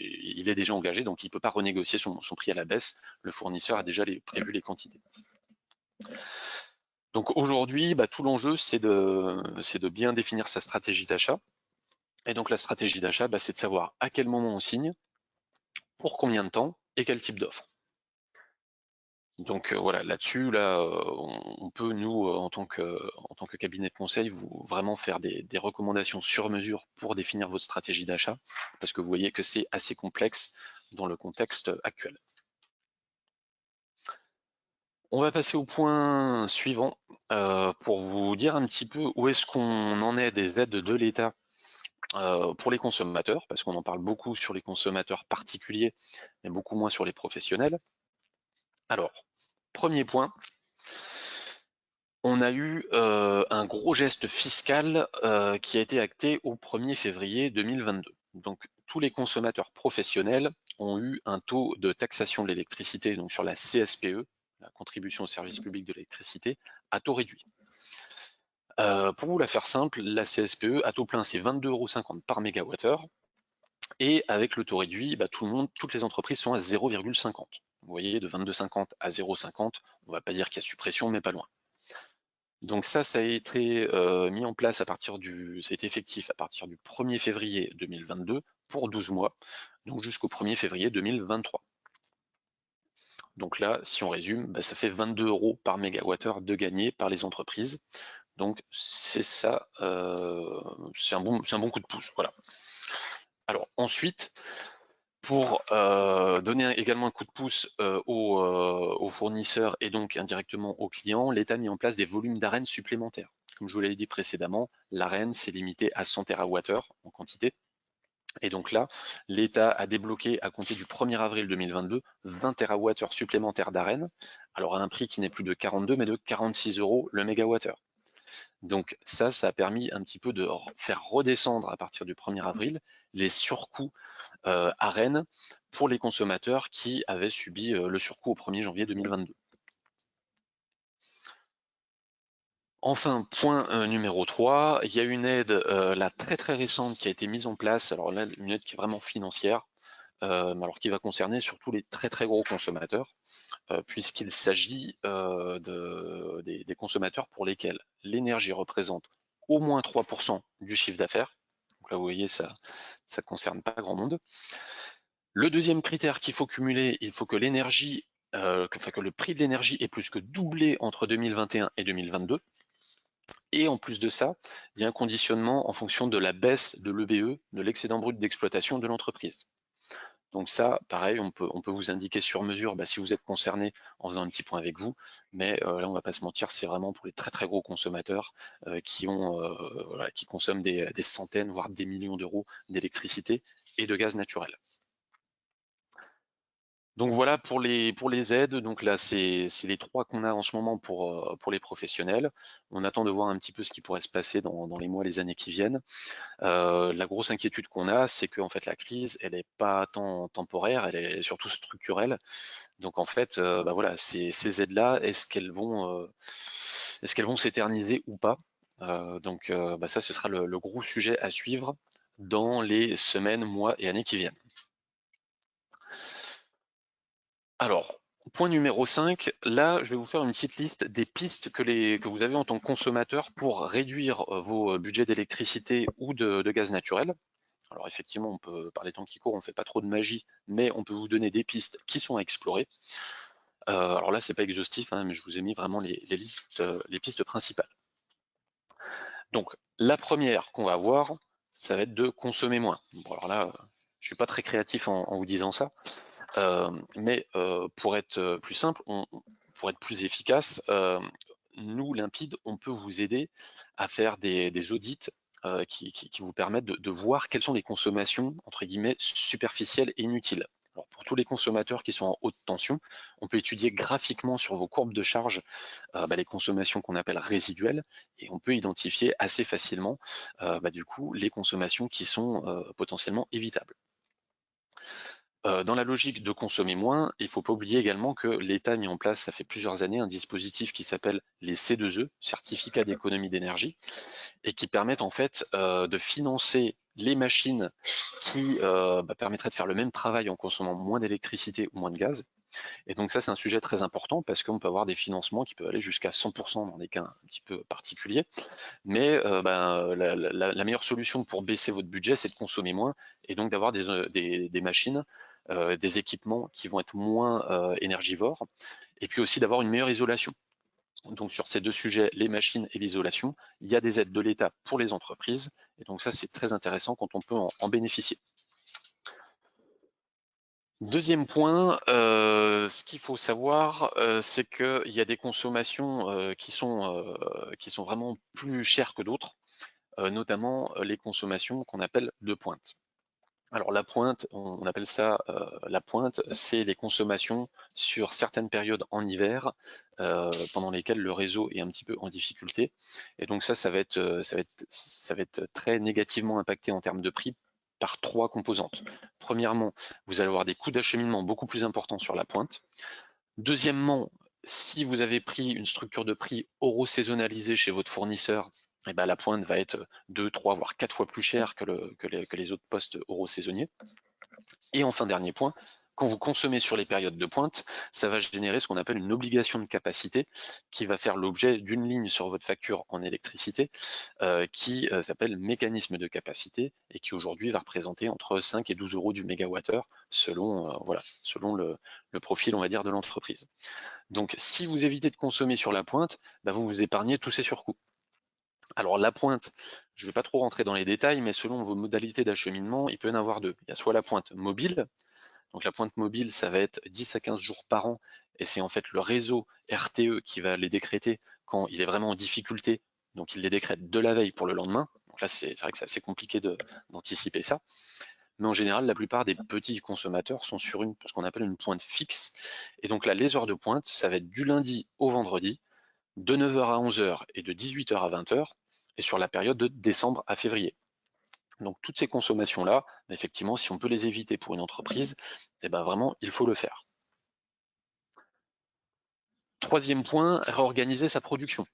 il est déjà engagé, donc il ne peut pas renégocier son prix à la baisse, le fournisseur a déjà prévu les quantités. Donc aujourd'hui, tout l'enjeu c'est de bien définir sa stratégie d'achat, et donc la stratégie d'achat, c'est de savoir à quel moment on signe, pour combien de temps et quel type d'offre. Donc voilà, là-dessus, on peut, nous, en tant que cabinet de conseil, vraiment faire des recommandations sur mesure pour définir votre stratégie d'achat, parce que vous voyez que c'est assez complexe dans le contexte actuel. On va passer au point suivant pour vous dire un petit peu où est-ce qu'on en est des aides de l'État pour les consommateurs, parce qu'on en parle beaucoup sur les consommateurs particuliers, mais beaucoup moins sur les professionnels. Alors, premier point, on a eu un gros geste fiscal qui a été acté au 1er février 2022. Donc tous les consommateurs professionnels ont eu un taux de taxation de l'électricité, donc sur la CSPE, la contribution au service public de l'électricité, à taux réduit. Pour vous la faire simple, la CSPE à taux plein c'est 22,50 € par mégawattheure, et avec le taux réduit, toutes les entreprises sont à 0,50. Vous voyez, de 22,50 à 0,50, on ne va pas dire qu'il y a suppression, mais pas loin. Donc ça a été mis en place ça a été effectif à partir du 1er février 2022 pour 12 mois, donc jusqu'au 1er février 2023. Donc là, si on résume, ça fait 22 € par mégawattheure de gagné par les entreprises. Donc c'est ça, c'est un bon coup de pouce. Voilà. Alors ensuite, Pour donner également un coup de pouce aux fournisseurs et donc indirectement aux clients, l'État a mis en place des volumes d'Arenh supplémentaires. Comme je vous l'avais dit précédemment, l'Arenh c'est limité à 100 TWh en quantité. Et donc là, l'État a débloqué à compter du 1er avril 2022 20 TWh supplémentaires d'Arenh, alors à un prix qui n'est plus de 42 mais de 46 € le mégawattheure. Donc ça a permis un petit peu de faire redescendre à partir du 1er avril les surcoûts à Rennes pour les consommateurs qui avaient subi le surcoût au 1er janvier 2022. Enfin, point numéro 3, il y a une aide là très récente qui a été mise en place, alors là une aide qui est vraiment financière, alors qui va concerner surtout les très gros consommateurs, puisqu'il s'agit des consommateurs pour lesquels l'énergie représente au moins 3% du chiffre d'affaires. Donc là vous voyez ça concerne pas grand monde. Le deuxième critère qu'il faut cumuler, il faut que l'énergie, que le prix de l'énergie ait plus que doublé entre 2021 et 2022. Et en plus de ça, il y a un conditionnement en fonction de la baisse de l'EBE, de l'excédent brut d'exploitation de l'entreprise. Donc ça, pareil, on peut vous indiquer sur mesure si vous êtes concerné en faisant un petit point avec vous, mais là on va pas se mentir, c'est vraiment pour les très gros consommateurs qui consomment des centaines, voire des millions d'euros d'électricité et de gaz naturel. Donc voilà pour les aides. Donc là, c'est les 3 qu'on a en ce moment pour les professionnels. On attend de voir un petit peu ce qui pourrait se passer dans les mois, les années qui viennent. La grosse inquiétude qu'on a, c'est que en fait la crise, elle n'est pas tant temporaire, elle est surtout structurelle. Donc en fait, voilà, ces aides-là, est-ce qu'elles vont s'éterniser ou pas? Donc ça, ce sera le gros sujet à suivre dans les semaines, mois et années qui viennent. Alors, point numéro 5, là, je vais vous faire une petite liste des pistes que vous avez en tant que consommateur pour réduire vos budgets d'électricité ou de gaz naturel. Alors effectivement, on peut, par les temps qui courent, on ne fait pas trop de magie, mais on peut vous donner des pistes qui sont à explorer. Alors là, c'est pas exhaustif, hein, mais je vous ai mis vraiment les pistes principales. Donc, la première qu'on va voir, ça va être de consommer moins. Bon, alors là, je suis pas très créatif en vous disant ça. Mais pour être plus simple, pour être plus efficace, nous, Limpide, on peut vous aider à faire des audits qui vous permettent de voir quelles sont les consommations, entre guillemets, superficielles et inutiles. Alors, pour tous les consommateurs qui sont en haute tension, on peut étudier graphiquement sur vos courbes de charge les consommations qu'on appelle résiduelles, et on peut identifier assez facilement du coup les consommations qui sont potentiellement évitables. Dans la logique de consommer moins, il ne faut pas oublier également que l'État a mis en place, ça fait plusieurs années, un dispositif qui s'appelle les C2E, certificats d'économie d'énergie, et qui permettent en fait de financer les machines qui permettraient de faire le même travail en consommant moins d'électricité ou moins de gaz. Et donc ça, c'est un sujet très important parce qu'on peut avoir des financements qui peuvent aller jusqu'à 100% dans des cas un petit peu particuliers. Mais la meilleure solution pour baisser votre budget, c'est de consommer moins et donc d'avoir des machines, des équipements qui vont être moins énergivores, et puis aussi d'avoir une meilleure isolation. Donc sur ces deux sujets, les machines et l'isolation, il y a des aides de l'État pour les entreprises, et donc ça c'est très intéressant quand on peut en bénéficier. Deuxième point, ce qu'il faut savoir, c'est qu'il y a des consommations qui sont vraiment plus chères que d'autres, notamment les consommations qu'on appelle de pointe. Alors la pointe, on appelle ça la pointe, c'est les consommations sur certaines périodes en hiver pendant lesquelles le réseau est un petit peu en difficulté. Et donc ça va être très négativement impacté en termes de prix par 3 composantes. Premièrement, vous allez avoir des coûts d'acheminement beaucoup plus importants sur la pointe. Deuxièmement, si vous avez pris une structure de prix euro-saisonnalisée chez votre fournisseur, la pointe va être 2, 3, voire 4 fois plus chère que les autres postes euro-saisonniers. Et enfin, dernier point, quand vous consommez sur les périodes de pointe, ça va générer ce qu'on appelle une obligation de capacité qui va faire l'objet d'une ligne sur votre facture en électricité qui s'appelle mécanisme de capacité et qui aujourd'hui va représenter entre 5 et 12 € du mégawattheure selon le profil, on va dire, de l'entreprise. Donc si vous évitez de consommer sur la pointe, vous vous épargnez tous ces surcoûts. Alors la pointe, je ne vais pas trop rentrer dans les détails, mais selon vos modalités d'acheminement, il peut y en avoir deux. Il y a soit la pointe mobile, Donc la pointe mobile, ça va être 10 à 15 jours par an, et c'est en fait le réseau RTE qui va les décréter quand il est vraiment en difficulté, donc il les décrète de la veille pour le lendemain. Donc là, c'est vrai que c'est assez compliqué d'anticiper ça. Mais en général, la plupart des petits consommateurs sont sur ce qu'on appelle une pointe fixe. Et donc là, les heures de pointe, ça va être du lundi au vendredi, de 9h à 11h et de 18h à 20h, et sur la période de décembre à février. Donc toutes ces consommations-là, effectivement, si on peut les éviter pour une entreprise, eh ben vraiment, il faut le faire. Troisième point, réorganiser sa production.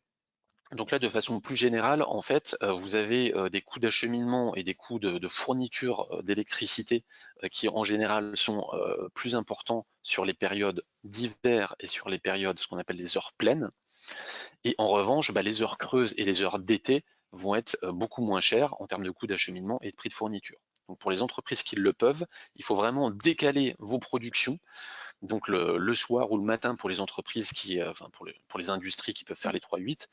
Donc là, de façon plus générale, en fait, vous avez des coûts d'acheminement et des coûts de fourniture d'électricité qui, en général, sont plus importants sur les périodes d'hiver et sur les périodes, ce qu'on appelle les heures pleines. Et en revanche, bah, les heures creuses et les heures d'été vont être beaucoup moins chères en termes de coûts d'acheminement et de prix de fourniture. Donc pour les entreprises qui le peuvent, il faut vraiment décaler vos productions, donc le soir ou le matin pour les entreprises pour les industries qui peuvent faire les 3-8,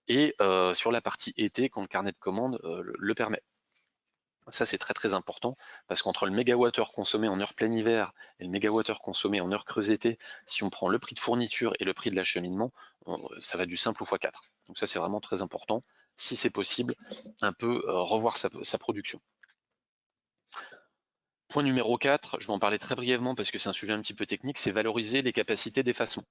et sur la partie été quand le carnet de commandes le permet. Ça c'est très très important parce qu'entre le mégawattheure consommé en heure plein hiver et le mégawattheure consommé en heure creuse été, si on prend le prix de fourniture et le prix de l'acheminement, ça va du simple au x4. Donc ça c'est vraiment très important. Si c'est possible, un peu revoir sa production. Point numéro 4, je vais en parler très brièvement parce que c'est un sujet un petit peu technique, c'est valoriser les capacités d'effacement.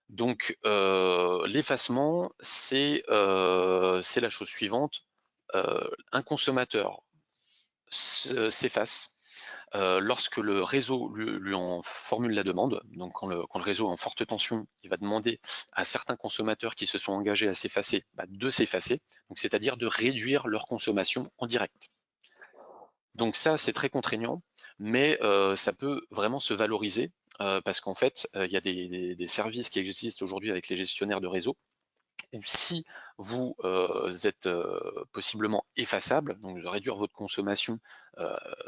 Donc l'effacement, c'est la chose suivante. Un consommateur s'efface lorsque le réseau lui en formule la demande. Donc quand le réseau est en forte tension, il va demander à certains consommateurs qui se sont engagés à s'effacer de s'effacer, c'est-à-dire de réduire leur consommation en direct. Donc ça, c'est très contraignant, mais ça peut vraiment se valoriser parce qu'en fait, il y a des services qui existent aujourd'hui avec les gestionnaires de réseau où si vous êtes possiblement effaçable, donc de réduire votre consommation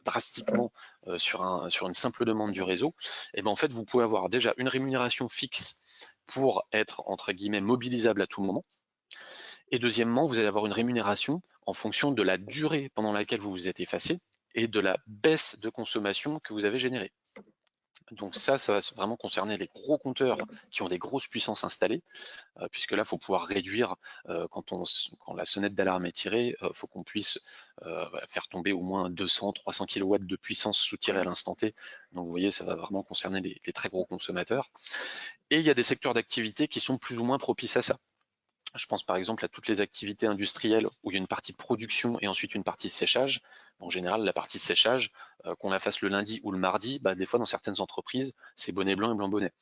drastiquement sur une simple demande du réseau, et ben en fait, vous pouvez avoir déjà une rémunération fixe pour être, entre guillemets, mobilisable à tout moment. Et deuxièmement, vous allez avoir une rémunération en fonction de la durée pendant laquelle vous vous êtes effacé et de la baisse de consommation que vous avez générée. Donc ça va vraiment concerner les gros compteurs qui ont des grosses puissances installées, puisque là, il faut pouvoir réduire, quand la sonnette d'alarme est tirée, il faut qu'on puisse faire tomber au moins 200-300 kW de puissance soutirée à l'instant T. Donc vous voyez, ça va vraiment concerner les très gros consommateurs. Et il y a des secteurs d'activité qui sont plus ou moins propices à ça. Je pense par exemple à toutes les activités industrielles où il y a une partie production et ensuite une partie séchage. En général, la partie séchage, qu'on la fasse le lundi ou le mardi, des fois dans certaines entreprises, c'est bonnet blanc et blanc bonnet.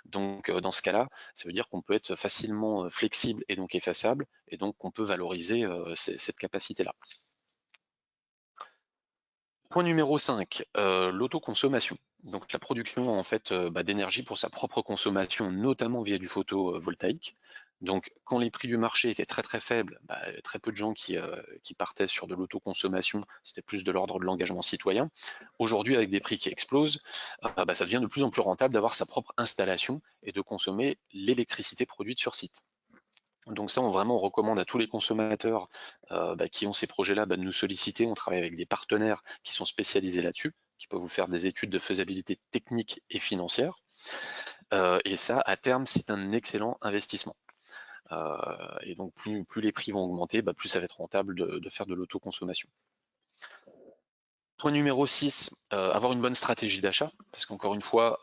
Donc dans ce cas-là, ça veut dire qu'on peut être facilement flexible et donc effaçable, et donc qu'on peut valoriser cette capacité-là. Point numéro 5, l'autoconsommation. Donc la production en fait d'énergie pour sa propre consommation, notamment via du photovoltaïque. Donc quand les prix du marché étaient très très faibles, très peu de gens qui partaient sur de l'autoconsommation, c'était plus de l'ordre de l'engagement citoyen. Aujourd'hui, avec des prix qui explosent, ça devient de plus en plus rentable d'avoir sa propre installation et de consommer l'électricité produite sur site. Donc ça, on recommande à tous les consommateurs qui ont ces projets-là de nous solliciter. On travaille avec des partenaires qui sont spécialisés là-dessus, qui peuvent vous faire des études de faisabilité technique et financière. Et ça, à terme, c'est un excellent investissement. Et donc, plus les prix vont augmenter, plus ça va être rentable de faire de l'autoconsommation. Point numéro 6, avoir une bonne stratégie d'achat, parce qu'encore une fois,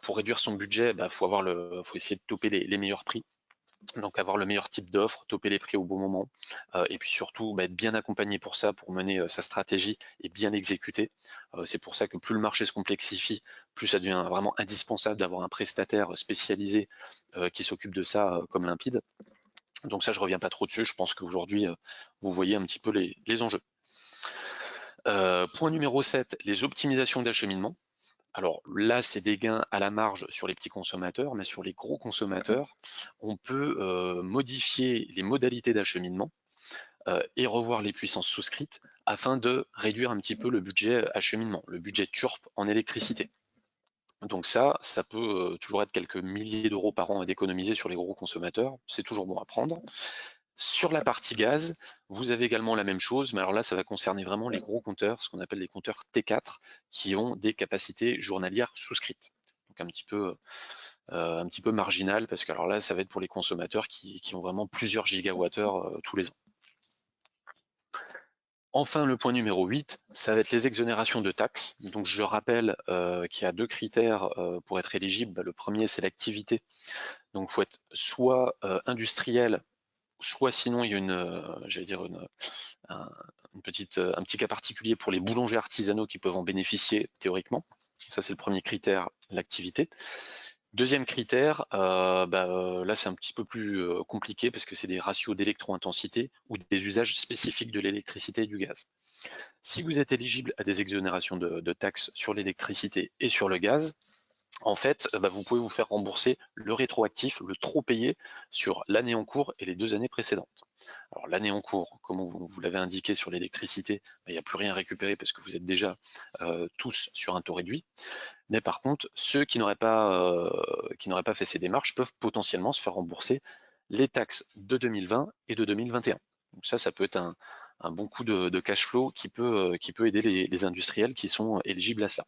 pour réduire son budget, faut essayer de toper les meilleurs prix. Donc avoir le meilleur type d'offre, toper les prix au bon moment, et puis surtout être bien accompagné pour ça, pour mener sa stratégie et bien l'exécuter. C'est pour ça que plus le marché se complexifie, plus ça devient vraiment indispensable d'avoir un prestataire spécialisé qui s'occupe de ça comme Limpide. Donc ça, je reviens pas trop dessus, je pense qu'aujourd'hui, vous voyez un petit peu les enjeux. Point numéro 7, les optimisations d'acheminement. Alors là, c'est des gains à la marge sur les petits consommateurs, mais sur les gros consommateurs, on peut modifier les modalités d'acheminement et revoir les puissances souscrites afin de réduire un petit peu le budget acheminement, le budget TURP en électricité. Donc ça peut toujours être quelques milliers d'euros par an à d'économiser sur les gros consommateurs, c'est toujours bon à prendre. Sur la partie gaz, vous avez également la même chose, mais alors là, ça va concerner vraiment les gros compteurs, ce qu'on appelle les compteurs T4, qui ont des capacités journalières souscrites. Donc un petit peu marginal, parce que alors là, ça va être pour les consommateurs qui ont vraiment plusieurs gigawattheures tous les ans. Enfin, le point numéro 8, ça va être les exonérations de taxes. Donc je rappelle qu'il y a deux critères pour être éligible. Le premier, c'est l'activité. Donc il faut être soit industriel, soit sinon il y a j'allais dire un, un petit cas particulier pour les boulangers artisanaux qui peuvent en bénéficier théoriquement. Ça, c'est le premier critère, l'activité. Deuxième critère, là c'est un petit peu plus compliqué parce que c'est des ratios d'électro-intensité ou des usages spécifiques de l'électricité et du gaz. Si vous êtes éligible à des exonérations de taxes sur l'électricité et sur le gaz, en fait, vous pouvez vous faire rembourser le rétroactif, le trop payé sur l'année en cours et les 2 années précédentes. Alors l'année en cours, comme vous l'avez indiqué sur l'électricité, il n'y a plus rien à récupérer parce que vous êtes déjà tous sur un taux réduit. Mais par contre, ceux qui n'auraient pas fait ces démarches peuvent potentiellement se faire rembourser les taxes de 2020 et de 2021. Donc ça peut être un bon coup de cash flow qui peut aider les industriels qui sont éligibles à ça.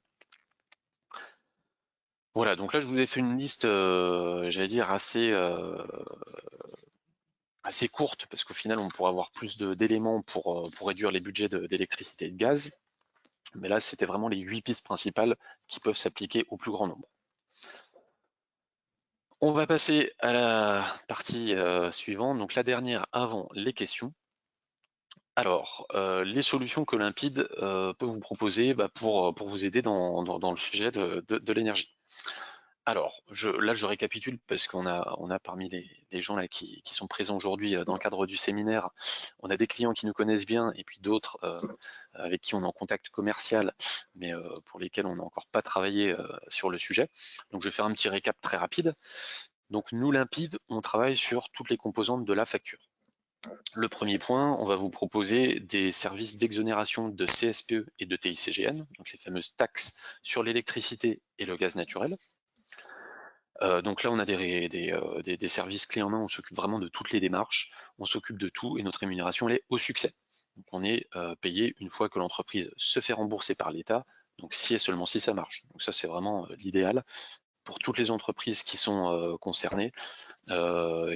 Voilà, donc là je vous ai fait une liste, j'allais dire assez courte, parce qu'au final on pourra avoir plus d'éléments pour réduire les budgets d'électricité et de gaz. Mais là, c'était vraiment les 8 pistes principales qui peuvent s'appliquer au plus grand nombre. On va passer à la partie suivante, donc la dernière avant les questions. Alors, les solutions que Limpide peut vous proposer pour vous aider dans le sujet de l'énergie. Alors, là, je récapitule parce qu'on a parmi les gens là qui sont présents aujourd'hui dans le cadre du séminaire, on a des clients qui nous connaissent bien et puis d'autres avec qui on est en contact commercial, mais pour lesquels on n'a encore pas travaillé sur le sujet. Donc, je vais faire un petit récap très rapide. Donc, nous, Limpide, on travaille sur toutes les composantes de la facture. Le premier point, on va vous proposer des services d'exonération de CSPE et de TICGN, donc les fameuses taxes sur l'électricité et le gaz naturel. Donc là, on a des services clés en main, on s'occupe vraiment de toutes les démarches, on s'occupe de tout et notre rémunération elle est au succès. Donc on est payé une fois que l'entreprise se fait rembourser par l'État, donc si et seulement si ça marche. Donc ça, c'est vraiment l'idéal pour toutes les entreprises qui sont concernées,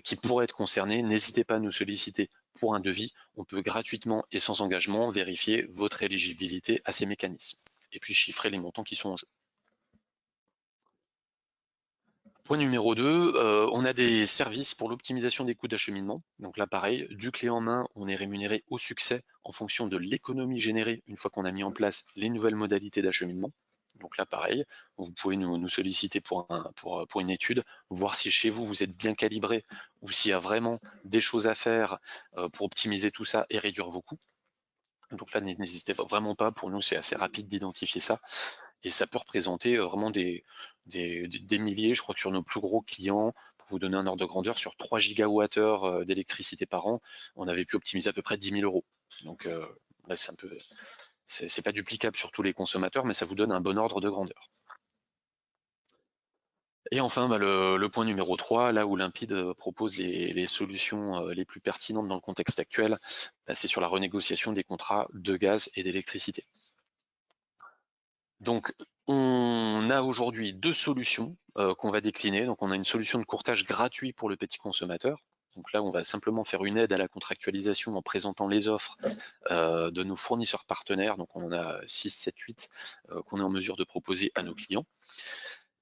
qui pourraient être concernées. N'hésitez pas à nous solliciter pour un devis. On peut gratuitement et sans engagement vérifier votre éligibilité à ces mécanismes et puis chiffrer les montants qui sont en jeu. Point numéro 2, on a des services pour l'optimisation des coûts d'acheminement. Donc là, pareil, du clé en main, on est rémunéré au succès en fonction de l'économie générée une fois qu'on a mis en place les nouvelles modalités d'acheminement. Donc là, pareil, vous pouvez nous solliciter pour une étude, voir si chez vous, vous êtes bien calibré ou s'il y a vraiment des choses à faire pour optimiser tout ça et réduire vos coûts. Donc là, n'hésitez vraiment pas, pour nous, c'est assez rapide d'identifier ça. Et ça peut représenter vraiment des milliers, je crois que sur nos plus gros clients, pour vous donner un ordre de grandeur, sur 3 gigawattheures d'électricité par an, on avait pu optimiser à peu près 10 000 euros. Donc là, c'est pas duplicable sur tous les consommateurs, mais ça vous donne un bon ordre de grandeur. Et enfin, le point numéro 3, là où Limpide propose les solutions les plus pertinentes dans le contexte actuel, c'est sur la renégociation des contrats de gaz et d'électricité. Donc, on a aujourd'hui 2 solutions qu'on va décliner. Donc, on a une solution de courtage gratuit pour le petit consommateur. Donc là, on va simplement faire une aide à la contractualisation en présentant les offres de nos fournisseurs partenaires. Donc, on en a 6, 7, 8 qu'on est en mesure de proposer à nos clients.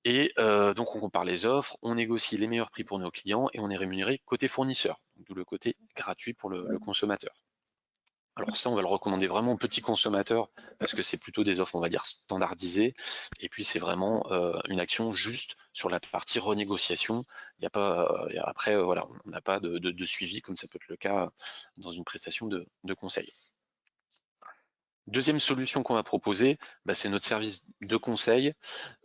Et donc, on compare les offres, on négocie les meilleurs prix pour nos clients et on est rémunéré côté fournisseur, d'où le côté gratuit pour le consommateur. Alors ça, on va le recommander vraiment aux petits consommateurs parce que c'est plutôt des offres, on va dire, standardisées. Et puis, c'est vraiment une action juste sur la partie renégociation. Il n'y a pas, après, voilà, on n'a pas de suivi comme ça peut être le cas dans une prestation de conseil. Deuxième solution qu'on va proposer, c'est notre service de conseil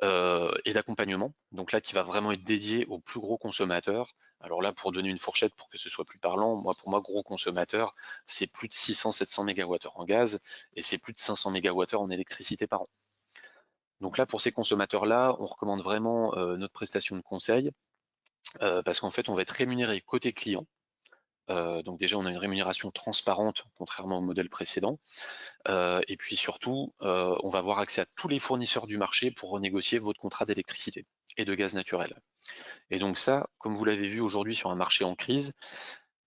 et d'accompagnement. Donc là, qui va vraiment être dédié aux plus gros consommateurs. Alors là, pour donner une fourchette pour que ce soit plus parlant, pour moi, gros consommateur, c'est plus de 600-700 MWh en gaz et c'est plus de 500 MWh en électricité par an. Donc là, pour ces consommateurs-là, on recommande vraiment notre prestation de conseil parce qu'en fait, on va être rémunéré côté client Donc déjà, on a une rémunération transparente, contrairement au modèle précédent. Et puis surtout, on va avoir accès à tous les fournisseurs du marché pour renégocier votre contrat d'électricité et de gaz naturel. Et donc ça, comme vous l'avez vu aujourd'hui sur un marché en crise,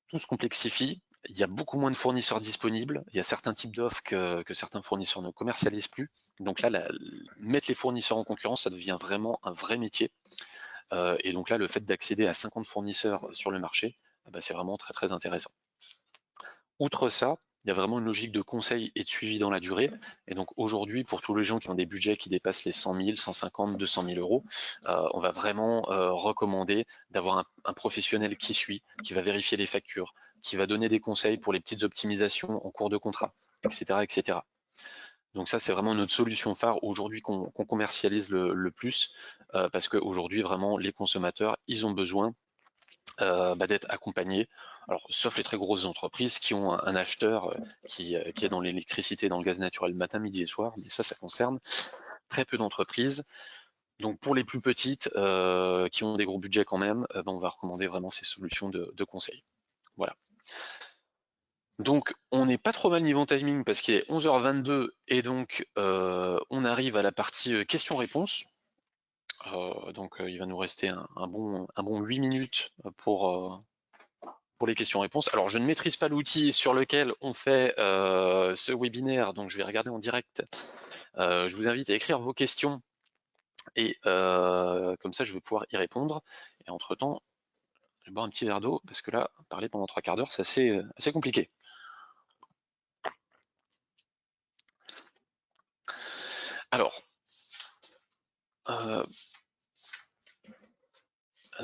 tout se complexifie. Il y a beaucoup moins de fournisseurs disponibles. Il y a certains types d'offres que certains fournisseurs ne commercialisent plus. Donc là, mettre les fournisseurs en concurrence, ça devient vraiment un vrai métier. Et donc là, le fait d'accéder à 50 fournisseurs sur le marché, c'est vraiment très très intéressant. Outre ça, il y a vraiment une logique de conseil et de suivi dans la durée. Et donc aujourd'hui, pour tous les gens qui ont des budgets qui dépassent les 100 000, 150, 200 000 euros, on va vraiment recommander d'avoir un professionnel qui suit, qui va vérifier les factures, qui va donner des conseils pour les petites optimisations en cours de contrat, etc. etc. Donc ça, c'est vraiment notre solution phare aujourd'hui qu'on commercialise le plus, parce qu'aujourd'hui, vraiment, les consommateurs, ils ont besoin d'être accompagnés. Alors, sauf les très grosses entreprises qui ont un acheteur qui est dans l'électricité, dans le gaz naturel matin, midi et soir, mais ça concerne très peu d'entreprises. Donc pour les plus petites qui ont des gros budgets quand même, on va recommander vraiment ces solutions de conseil. Voilà. Donc on n'est pas trop mal niveau timing parce qu'il est 11h22 et donc on arrive à la partie questions-réponses. Donc il va nous rester un bon 8 minutes pour les questions-réponses. Alors, je ne maîtrise pas l'outil sur lequel on fait ce webinaire, donc je vais regarder en direct. Je vous invite à écrire vos questions et comme ça, je vais pouvoir y répondre. Et entre-temps, je vais boire un petit verre d'eau parce que là, parler pendant 3 quarts d'heure, c'est assez compliqué. Alors, là,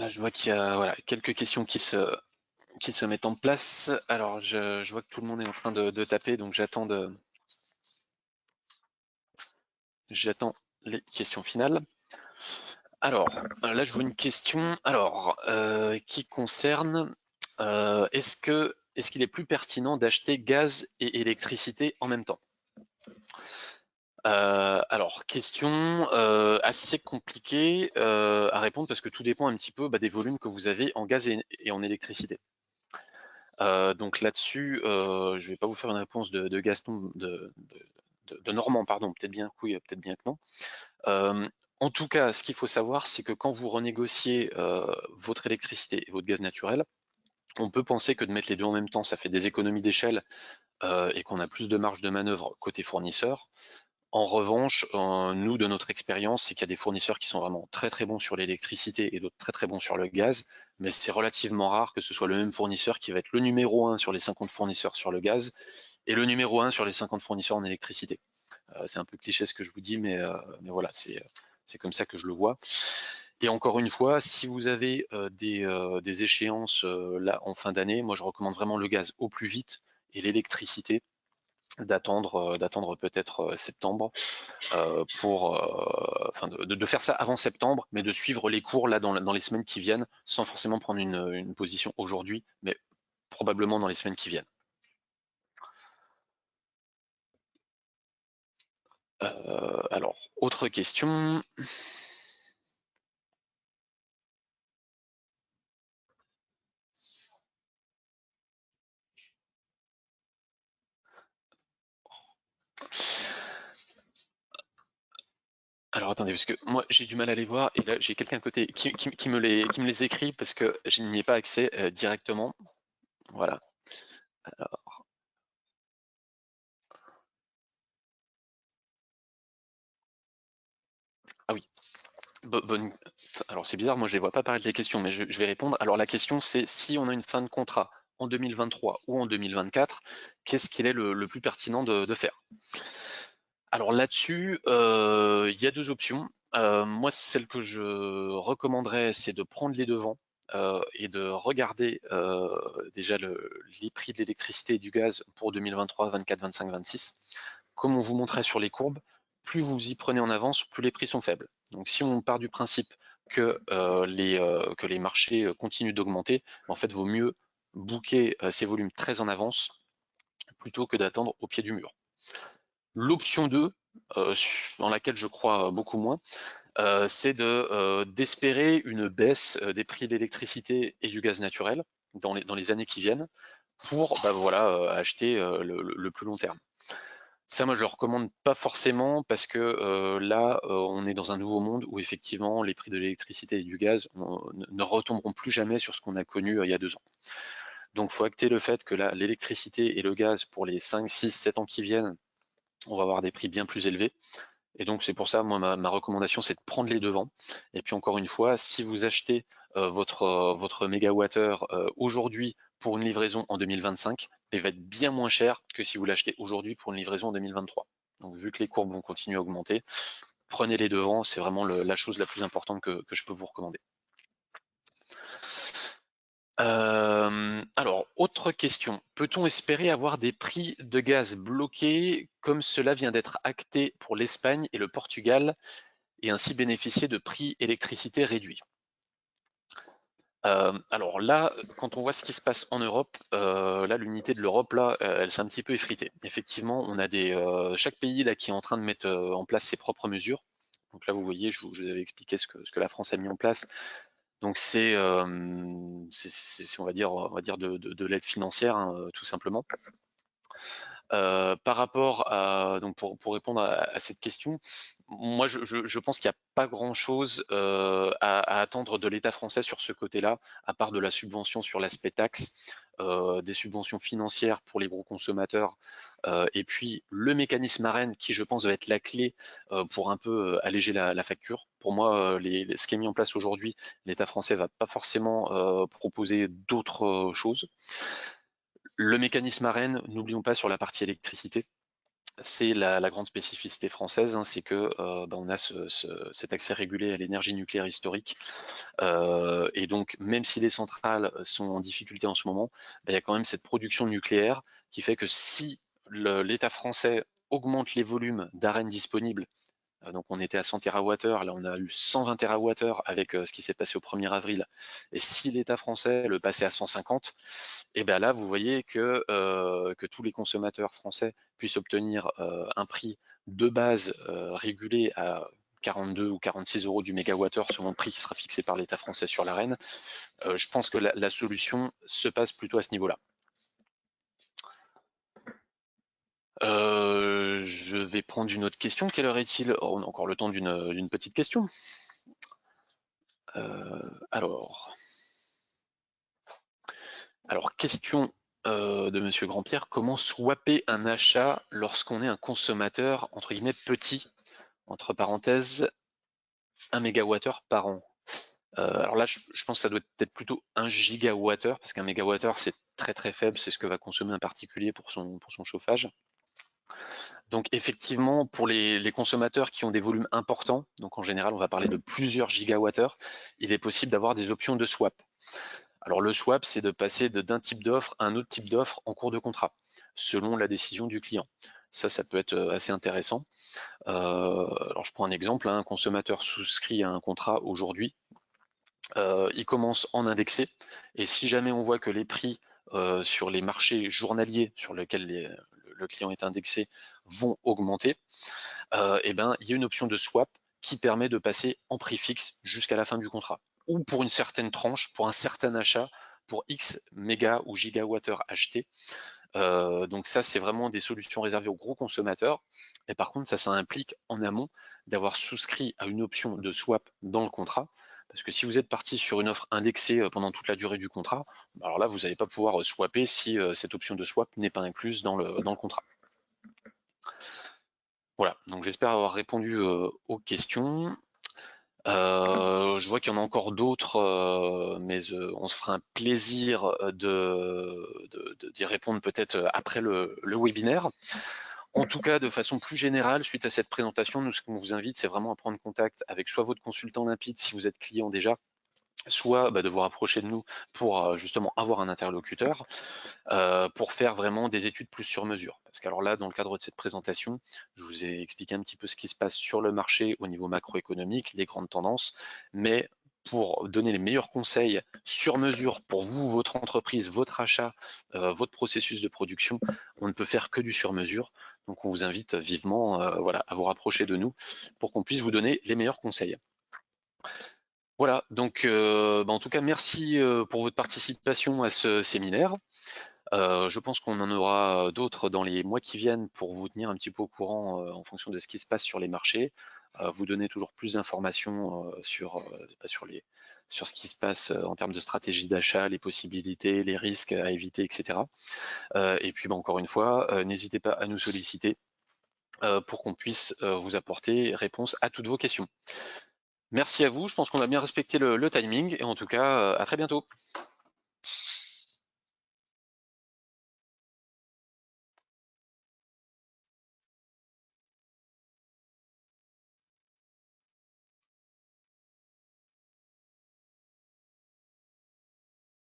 je vois qu'il y a quelques questions qui se mettent en place. Alors, je vois que tout le monde est en train de taper, donc j'attends les questions finales. Alors, là, je vois une question qui concerne est-ce qu'il est plus pertinent d'acheter gaz et électricité en même temps? Alors, question assez compliquée à répondre parce que tout dépend un petit peu des volumes que vous avez en gaz et en électricité. Donc là-dessus, je ne vais pas vous faire une réponse de Gaston, de Normand, pardon, peut-être bien que oui, peut-être bien que non. En tout cas, ce qu'il faut savoir, c'est que quand vous renégociez votre électricité et votre gaz naturel, on peut penser que de mettre les deux en même temps, ça fait des économies d'échelle et qu'on a plus de marge de manœuvre côté fournisseur. En revanche, nous, de notre expérience, c'est qu'il y a des fournisseurs qui sont vraiment très très bons sur l'électricité et d'autres très très bons sur le gaz, mais c'est relativement rare que ce soit le même fournisseur qui va être le numéro 1 sur les 50 fournisseurs sur le gaz et le numéro 1 sur les 50 fournisseurs en électricité. C'est un peu cliché ce que je vous dis, mais voilà, c'est comme ça que je le vois. Et encore une fois, si vous avez des échéances là en fin d'année, moi je recommande vraiment le gaz au plus vite et l'électricité d'attendre peut-être septembre de faire ça avant septembre, mais de suivre les cours là dans les semaines qui viennent, sans forcément prendre une position aujourd'hui, mais probablement dans les semaines qui viennent. Alors, autre question. Alors attendez, parce que moi j'ai du mal à les voir et là j'ai quelqu'un à côté qui me les écrit parce que je n'y ai pas accès directement. Voilà. Alors, ah oui, bonne. Alors c'est bizarre, moi je les vois pas apparaître les questions, mais je vais répondre. Alors la question c'est si on a une fin de contrat en 2023 ou en 2024, qu'est-ce qu'il est le plus pertinent de faire? Alors là-dessus, il y a deux options. Moi, celle que je recommanderais, c'est de prendre les devants et de regarder déjà les prix de l'électricité et du gaz pour 2023, 24, 25, 26. Comme on vous montrait sur les courbes, plus vous y prenez en avance, plus les prix sont faibles. Donc si on part du principe que les marchés continuent d'augmenter, en fait, vaut mieux booker ces volumes très en avance plutôt que d'attendre au pied du mur. L'option 2, dans laquelle je crois beaucoup moins, c'est d'espérer une baisse des prix de l'électricité et du gaz naturel. dans les années qui viennent pour voilà, acheter le plus long terme. Ça, moi, je le recommande pas forcément parce que là, on est dans un nouveau monde où effectivement les prix de l'électricité et du gaz ne retomberont plus jamais sur ce qu'on a connu il y a 2 ans. Donc, il faut acter le fait que là, l'électricité et le gaz pour les 5, 6, 7 ans qui viennent, on va avoir des prix bien plus élevés. Et donc, c'est pour ça, moi, ma recommandation, c'est de prendre les devants. Et puis, encore une fois, si vous achetez votre mégawattheure aujourd'hui pour une livraison en 2025, il va être bien moins cher que si vous l'achetez aujourd'hui pour une livraison en 2023. Donc, vu que les courbes vont continuer à augmenter, prenez les devants, c'est vraiment la chose la plus importante que je peux vous recommander. Alors, autre question. Peut-on espérer avoir des prix de gaz bloqués comme cela vient d'être acté pour l'Espagne et le Portugal et ainsi bénéficier de prix électricité réduits? Alors là, quand on voit ce qui se passe en Europe, là, l'unité de l'Europe, là, elle s'est un petit peu effritée. Effectivement, on a chaque pays là qui est en train de mettre en place ses propres mesures. Donc là, vous voyez, je vous avais expliqué ce que la France a mis en place. Donc c'est, on va dire de l'aide financière, hein, tout simplement. Par rapport à, donc pour répondre à cette question, moi je pense qu'il n'y a pas grand-chose à attendre de l'État français sur ce côté-là, à part de la subvention sur l'aspect taxe, des subventions financières pour les gros consommateurs, et puis le mécanisme ARENH qui je pense va être la clé pour un peu alléger la facture. Pour moi, ce qui est mis en place aujourd'hui, l'État français va pas forcément proposer d'autres choses. Le mécanisme ARENH, n'oublions pas sur la partie électricité, c'est la grande spécificité française, hein, c'est que on a cet accès régulé à l'énergie nucléaire historique. Et donc, même si les centrales sont en difficulté en ce moment, il y a quand même cette production nucléaire qui fait que si l'État français augmente les volumes d'ARENH disponibles, donc on était à 100 TWh, là on a eu 120 TWh avec ce qui s'est passé au 1er avril. Et si l'État français le passait à 150, et bien là vous voyez que tous les consommateurs français puissent obtenir un prix de base régulé à 42 ou 46 euros du mégawattheure selon le prix qui sera fixé par l'État français sur l'ARENH. Je pense que la solution se passe plutôt à ce niveau-là. Je vais prendre une autre question. Quelle heure est-il? Oh, on a encore le temps d'une petite question. Alors, question de Monsieur Grandpierre, comment swapper un achat lorsqu'on est un consommateur entre guillemets petit, entre parenthèses, 1 mégawattheure par an? Alors là, je pense que ça doit être plutôt 1 gigawattheure, parce qu'un mégawattheure c'est très très faible, c'est ce que va consommer un particulier pour son chauffage. Donc effectivement, pour les consommateurs qui ont des volumes importants, donc en général on va parler de plusieurs gigawattheures, il est possible d'avoir des options de swap. Alors le swap, c'est de passer d'un type d'offre à un autre type d'offre en cours de contrat, selon la décision du client. Ça peut être assez intéressant. Alors je prends un exemple, un consommateur souscrit à un contrat aujourd'hui, il commence en indexé, et si jamais on voit que les prix sur les marchés journaliers sur lesquels le client est indexé vont augmenter, et ben, il y a une option de swap qui permet de passer en prix fixe jusqu'à la fin du contrat. Ou pour une certaine tranche, pour un certain achat, pour X méga ou gigawattheures achetés. Donc ça, c'est vraiment des solutions réservées aux gros consommateurs. Et par contre, ça implique en amont d'avoir souscrit à une option de swap dans le contrat. Parce que si vous êtes parti sur une offre indexée pendant toute la durée du contrat, alors là, vous n'allez pas pouvoir swapper si cette option de swap n'est pas incluse dans le contrat. Voilà, donc j'espère avoir répondu aux questions. Je vois qu'il y en a encore d'autres, mais on se fera un plaisir d'y répondre peut-être après le webinaire. En tout cas, de façon plus générale, suite à cette présentation, nous, ce qu'on vous invite, c'est vraiment à prendre contact avec soit votre consultant Limpide si vous êtes client déjà, soit de vous rapprocher de nous pour justement avoir un interlocuteur, pour faire vraiment des études plus sur mesure. Parce qu'alors là, dans le cadre de cette présentation, je vous ai expliqué un petit peu ce qui se passe sur le marché au niveau macroéconomique, les grandes tendances, mais pour donner les meilleurs conseils sur mesure pour vous, votre entreprise, votre achat, votre processus de production, on ne peut faire que du sur mesure. Donc on vous invite vivement à vous rapprocher de nous pour qu'on puisse vous donner les meilleurs conseils. Voilà, donc en tout cas, merci pour votre participation à ce séminaire. Je pense qu'on en aura d'autres dans les mois qui viennent pour vous tenir un petit peu au courant en fonction de ce qui se passe sur les marchés, vous donner toujours plus d'informations sur ce qui se passe en termes de stratégie d'achat, les possibilités, les risques à éviter, etc. Et puis encore une fois, n'hésitez pas à nous solliciter pour qu'on puisse vous apporter réponse à toutes vos questions. Merci à vous, je pense qu'on a bien respecté le timing et en tout cas, à très bientôt.